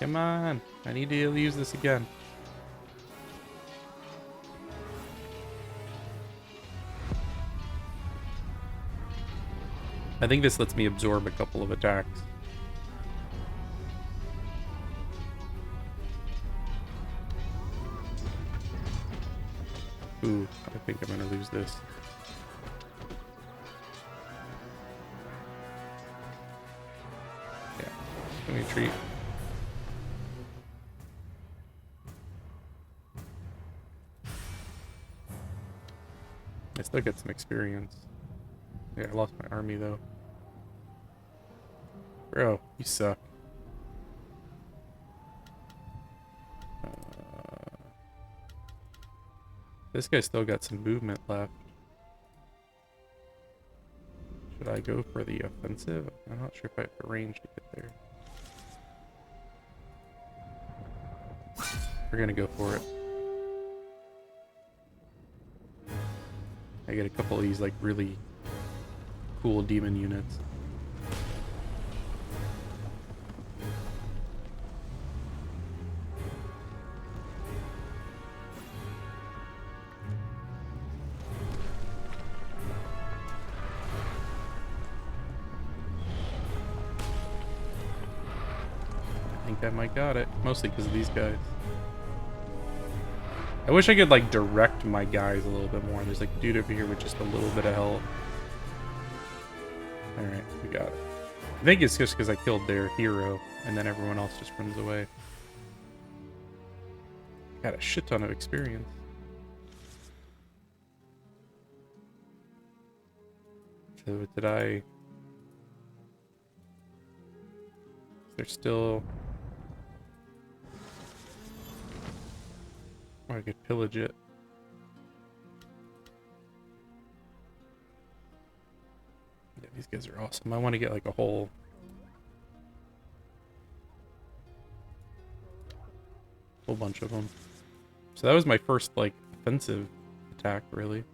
Come on! I need to use this again. I think this lets me absorb a couple of attacks. Ooh, I think I'm gonna lose this. Yeah, let me retreat. I still get some experience. Yeah, I lost my army though. Bro, you suck. This guy's still got some movement left. Should I go for the offensive? I'm not sure if I have the range to get there. We're gonna go for it. I get a couple of these like really cool demon units. think I might got it. Mostly because of these guys. I wish I could, like, direct my guys a little bit more. There's, like, a dude over here with just a little bit of health. Alright, we got it. I think it's just because I killed their hero, and then everyone else just runs away. Got a shit ton of experience. So did I... They're still... Or I could pillage it. Yeah, these guys are awesome. I want to get like a whole bunch of them. So that was my first like offensive attack, really.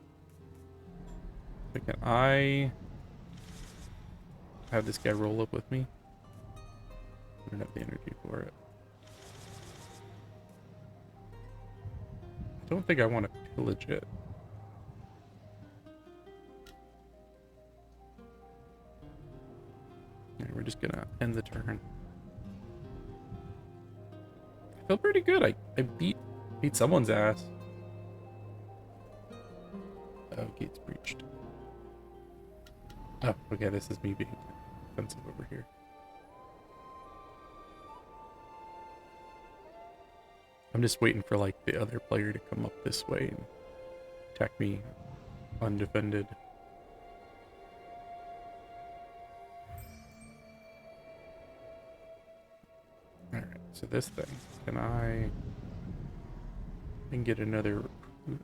So can I have this guy roll up with me? I don't have the energy for it. I don't think I want to pillage it. Yeah, we're just gonna end the turn. I feel pretty good. I beat someone's ass. Oh, gate's breached. Oh, okay, this is me being offensive over here. I'm just waiting for like the other player to come up this way and attack me undefended. Alright, so this thing, can I get another recruit?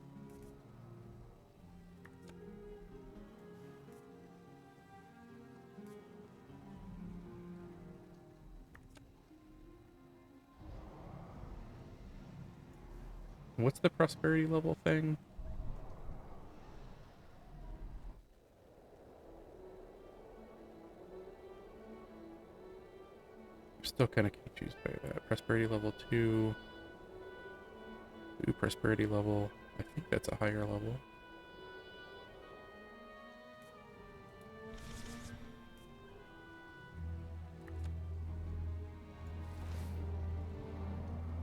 What's the prosperity level thing? I'm still kind of confused by that. Prosperity level 2. Ooh, prosperity level. I think that's a higher level.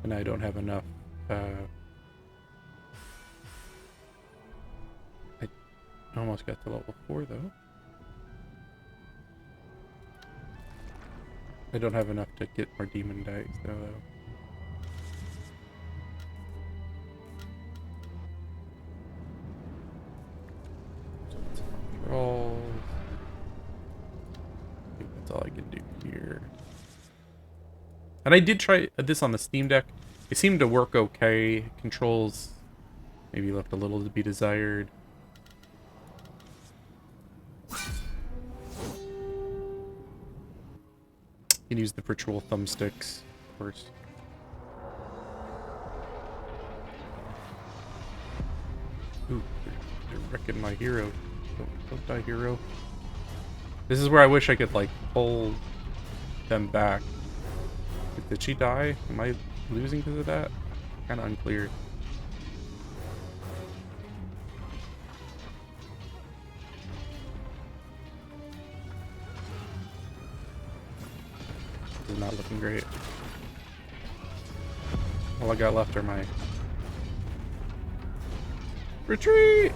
And I don't have enough. I almost got to level 4 though. I don't have enough to get more demon dice though. Controls. I think that's all I can do here. And I did try this on the Steam Deck. It seemed to work okay. Controls maybe left a little to be desired. You can use the virtual thumbsticks, of course. Ooh, they're wrecking my hero. Don't die, hero. This is where I wish I could, like, pull them back. Did she die? Am I losing because of that? Kind of unclear. This is not looking great. All I got left are my... Retreat!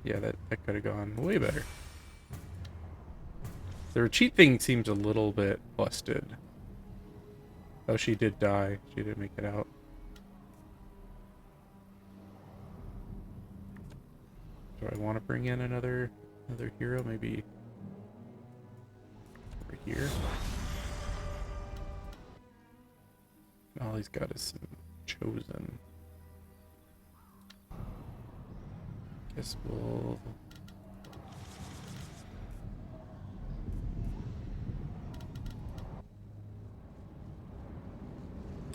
Yeah, that could have gone way better. The retreat thing seems a little bit busted. Oh, she did die. She did make it out. Do I want to bring in another hero? Maybe over here. All he's got is some chosen. Guess we'll...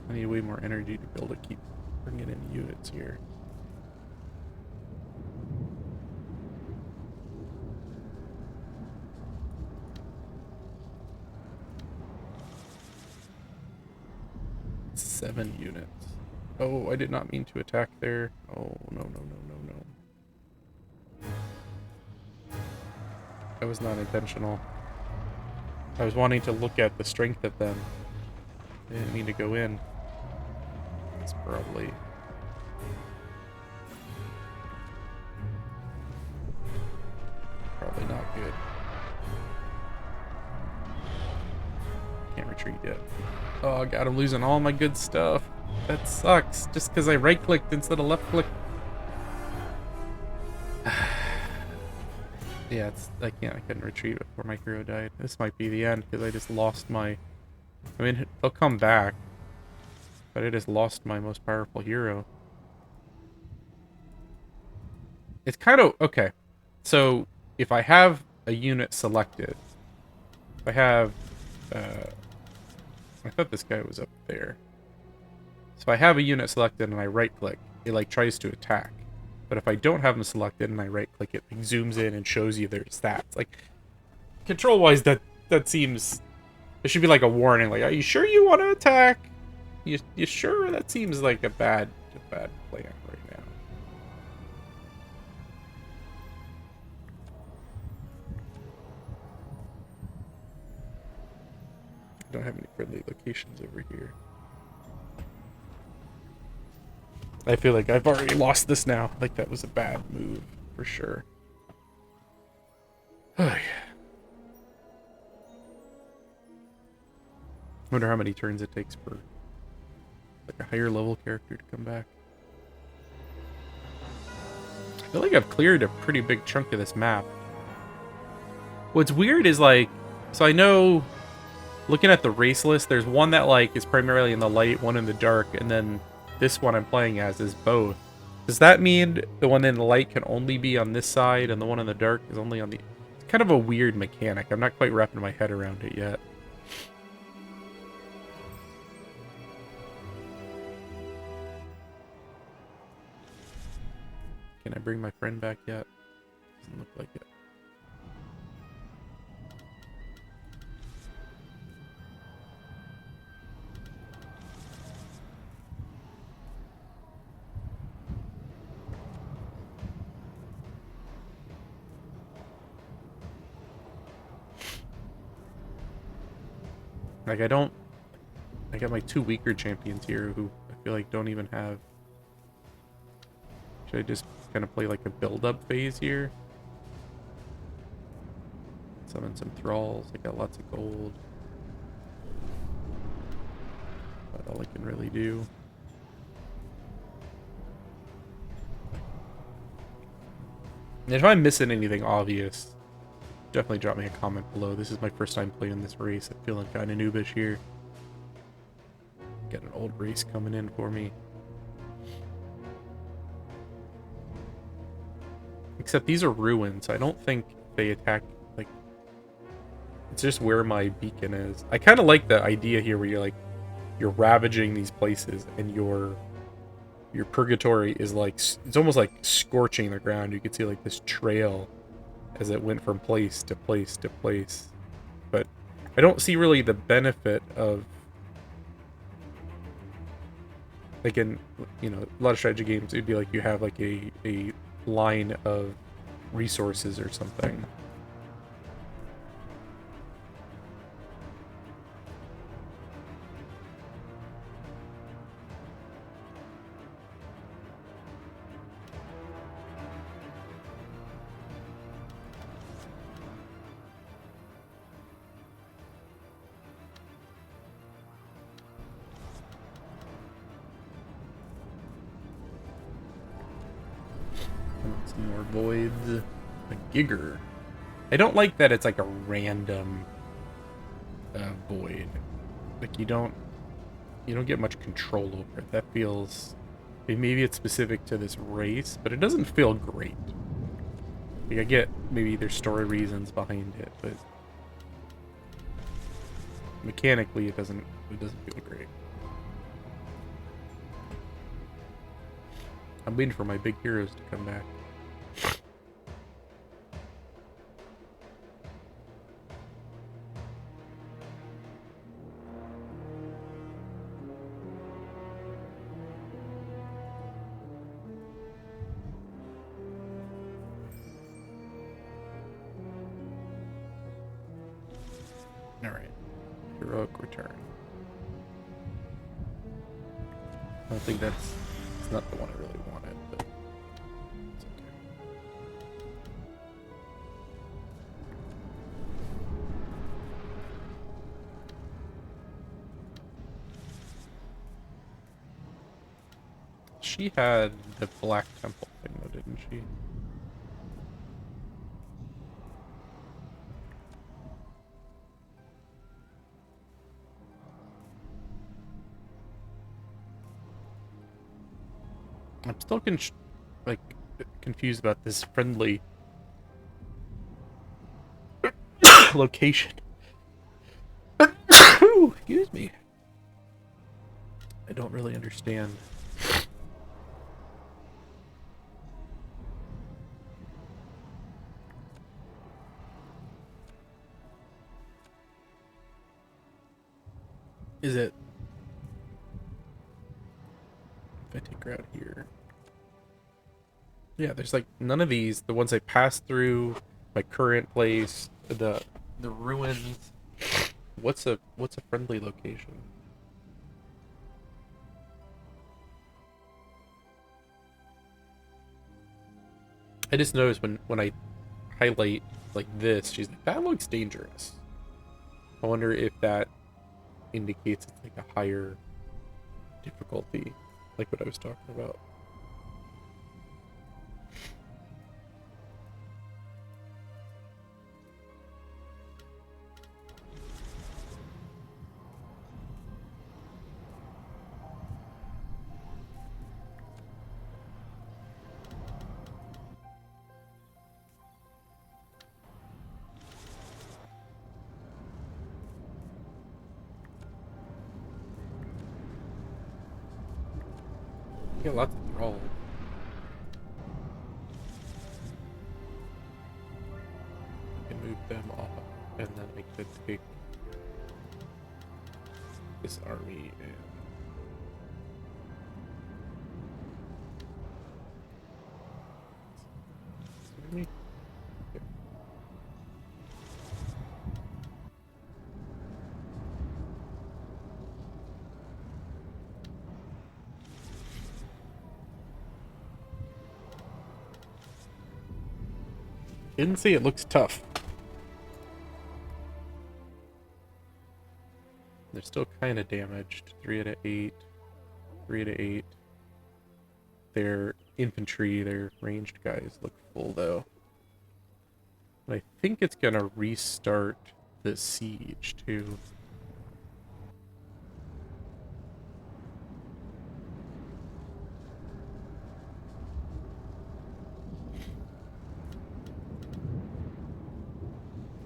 I need way more energy to be able to keep bringing in units here. Seven units. Oh, I did not mean to attack there. Oh, no, no, no, no, no. That was not intentional. I was wanting to look at the strength of them. I didn't mean to go in. It's probably... probably not good. Can't retreat yet. Oh god, I'm losing all my good stuff. That sucks. Just because I right-clicked instead of left-clicked. Yeah, I couldn't retreat before my hero died. This might be the end, because I just lost my... I mean, they'll come back. But I just lost my most powerful hero. It's kind of... Okay. So, if I have a unit selected... If I have... I thought this guy was up there. So if I have a unit selected and I right-click, it, like, tries to attack. But if I don't have them selected and I right-click, it like, zooms in and shows you their stats. Like, control-wise, that seems... There should be, like, a warning. Like, are you sure you want to attack? You sure? That seems like a bad plan right now. I don't have any friendly locations over here. I feel like I've already lost this now. Like, that was a bad move, for sure. Wonder how many turns it takes for like a higher level character to come back. I feel like I've cleared a pretty big chunk of this map. What's weird is like, so I know looking at the race list, there's one that like is primarily in the light, one in the dark, and then this one I'm playing as is both. Does that mean the one in the light can only be on this side and the one in the dark is only on the... It's kind of a weird mechanic. I'm not quite wrapping my head around it yet. Can I bring my friend back yet? Doesn't look like it. Like, I got my two weaker champions here who I feel like don't even have... Should I just kind of play like a build-up phase here? Summon some thralls. I got lots of gold. That's all I can really do. And if I'm missing anything obvious, definitely drop me a comment below. This is my first time playing this race. I'm feeling kind of noobish here. Got an old race coming in for me. Except these are ruins. I don't think they attack, like... It's just where my beacon is. I kind of like the idea here where you're like... You're ravaging these places and your purgatory is like... It's almost like scorching the ground. You can see like this trail as it went from place to place to place. But I don't see really the benefit of... Like in, you know, a lot of strategy games, it'd be like you have like a line of resources or something. Some more voids. A Gigger. I don't like that it's like a random void. Like you don't get much control over it. That feels... Maybe it's specific to this race, but it doesn't feel great. Like I get maybe there's story reasons behind it, but mechanically it doesn't feel great. I'm waiting for my big heroes to come back. Alright. Heroic return. I don't think it's not the one I really wanted, but it's okay. She had the Black Temple thing though, didn't she? I'm still confused about this friendly location. Excuse me. I don't really understand. Is it? If I take her out here. Yeah, there's like none of these. The ones I passed through, my current place, the ruins. What's a friendly location? I just noticed when I highlight like this, she's like, that looks dangerous. I wonder if that indicates it's like a higher difficulty, like what I was talking about. You got lots of thralls. I can move them off, and then I could take this army and me. Okay. Didn't say it looks tough. They're still kind of damaged. 3 out of 8. 3 out of 8. Their infantry, their ranged guys look full though. And I think it's gonna restart the siege too.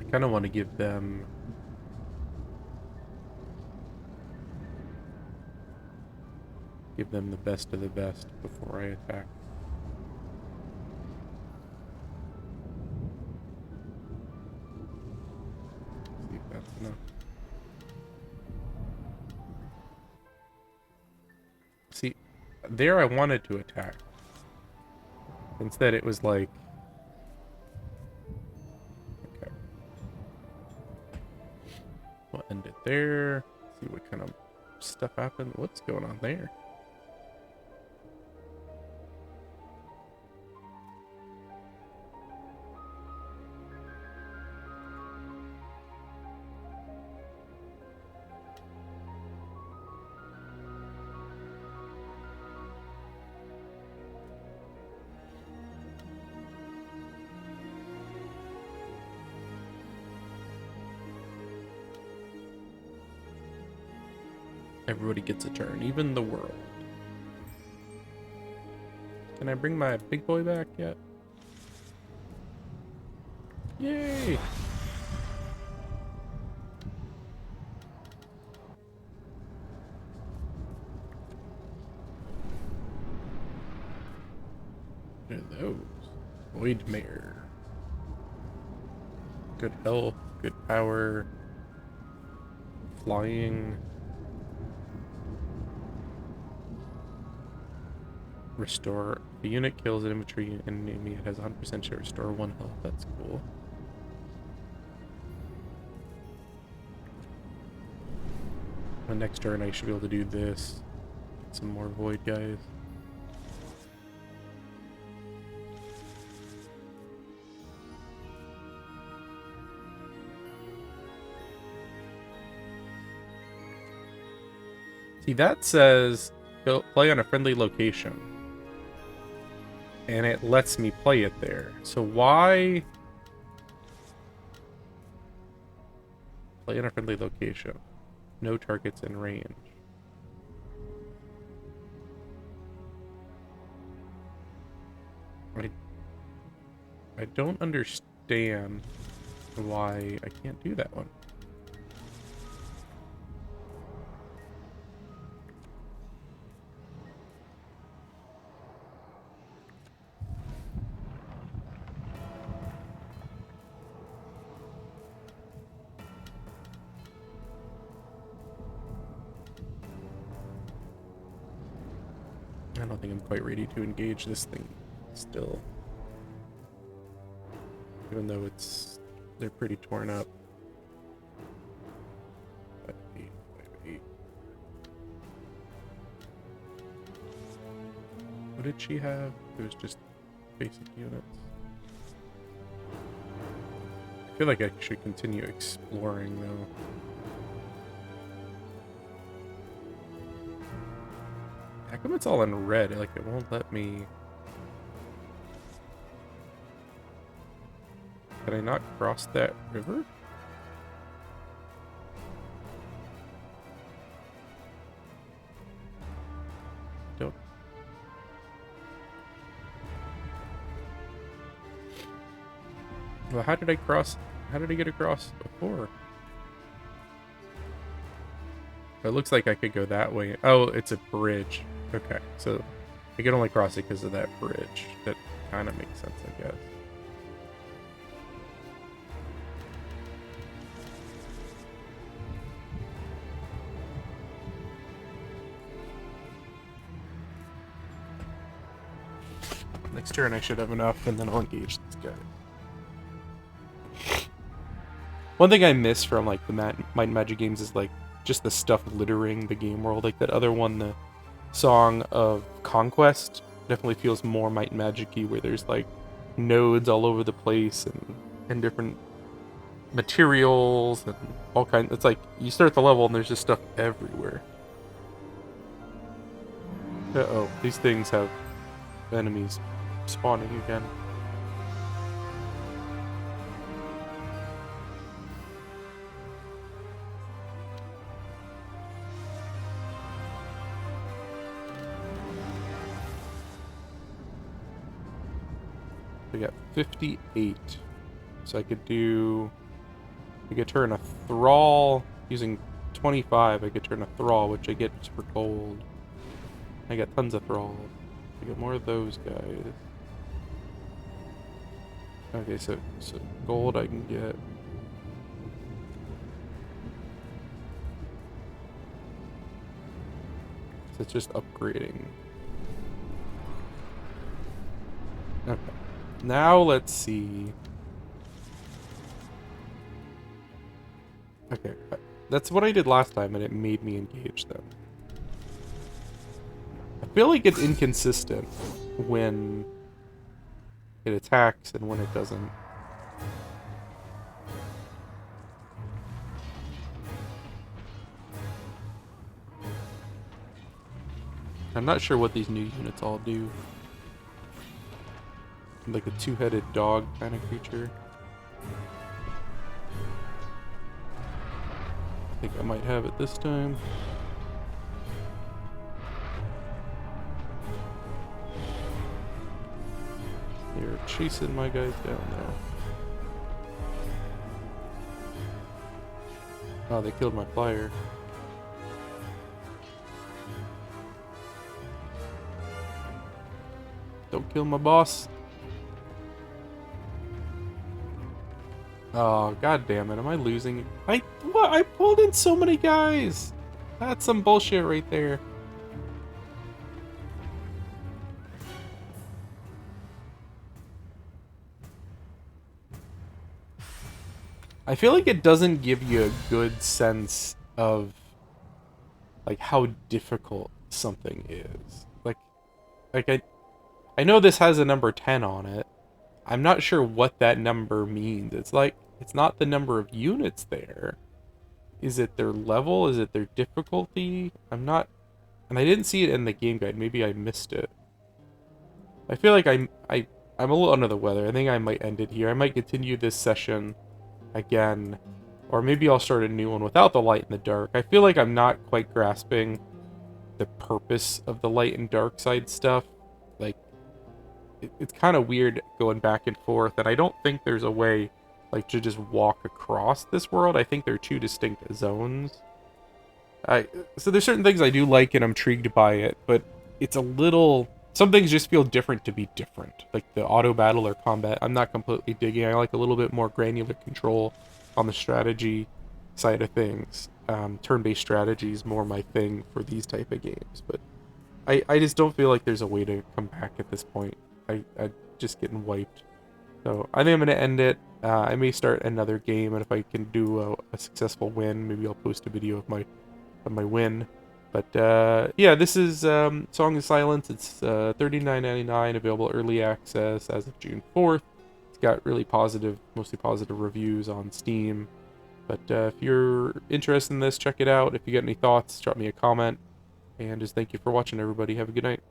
I kind of want to give them the best of the best before I attack. See if that's enough. See, there I wanted to attack. Instead it was like, okay, we'll end it there. See what kind of stuff happened. What's going on there? Everybody gets a turn, even the world. Can I bring my big boy back yet? Yay! What are those? Void Mare. Good health, good power, flying. Restore. The unit kills an infantry enemy. It has 100% chance to restore 1 health. That's cool. The next turn I should be able to do this. Get some more void guys. See, that says play on a friendly location. And it lets me play it there. So why play on a friendly location? No targets in range. I don't understand why I can't do that one. I don't think I'm quite ready to engage this thing still. Even though they're pretty torn up. 5-8, 5-8. What did she have? It was just basic units. I feel like I should continue exploring though. How come it's all in red? Like, it won't let me... Can I not cross that river? Don't... Well, how did I cross... How did I get across before? It looks like I could go that way. Oh, it's a bridge. Okay, so I can only cross it because of that bridge. That kind of makes sense, I guess. Next turn I should have enough, and then I'll engage this guy. One thing I miss from like the Might and Magic games is like just the stuff littering the game world. Like that other one, the Song of Conquest, definitely feels more Might and Magic-y, where there's like nodes all over the place and different materials and all kinds. It's like you start the level and there's just stuff everywhere. Uh-oh, these things have enemies spawning again. I got 58, so I could turn a thrall using 25. I could turn a thrall, which I get just for gold. I got tons of thralls. I get more of those guys. Okay, so gold I can get. So it's just upgrading. Okay. Now let's see. Okay, that's what I did last time, and it made me engage them. I feel like it's inconsistent when it attacks and when it doesn't. I'm not sure what these new units all do. Like a two-headed dog kind of creature. I think I might have it this time. They're chasing my guys down there. Oh, they killed my flyer. Don't kill my boss. Oh, god damn it. Am I losing? What? I pulled in so many guys. That's some bullshit right there. I feel like it doesn't give you a good sense of like how difficult something is. I know this has a number 10 on it. I'm not sure what that number means. It's like it's not the number of units there. Is it their level? Is it their difficulty? I'm not, and I didn't see it in the game guide. Maybe I missed it. I feel like I'm a little under the weather. I think I might end it here. I might continue this session again, or maybe I'll start a new one without the light and the dark. I feel like I'm not quite grasping the purpose of the light and dark side stuff. Like, it's kind of weird going back and forth, and I don't think there's a way like to just walk across this world. I think they're two distinct zones. So there's certain things I do like and I'm intrigued by it, but it's a little, some things just feel different to be different. Like the auto battle or combat, I'm not completely digging. I like a little bit more granular control on the strategy side of things. Turn-based strategy is more my thing for these type of games, but I just don't feel like there's a way to come back at this point. I'm just getting wiped. So I think I'm going to end it. I may start another game, and if I can do a successful win, maybe I'll post a video of my win. But yeah, this is Song of Silence. It's $39.99, available early access as of June 4th. It's got really positive, mostly positive reviews on Steam. But if you're interested in this, check it out. If you got any thoughts, drop me a comment. And just thank you for watching, everybody. Have a good night.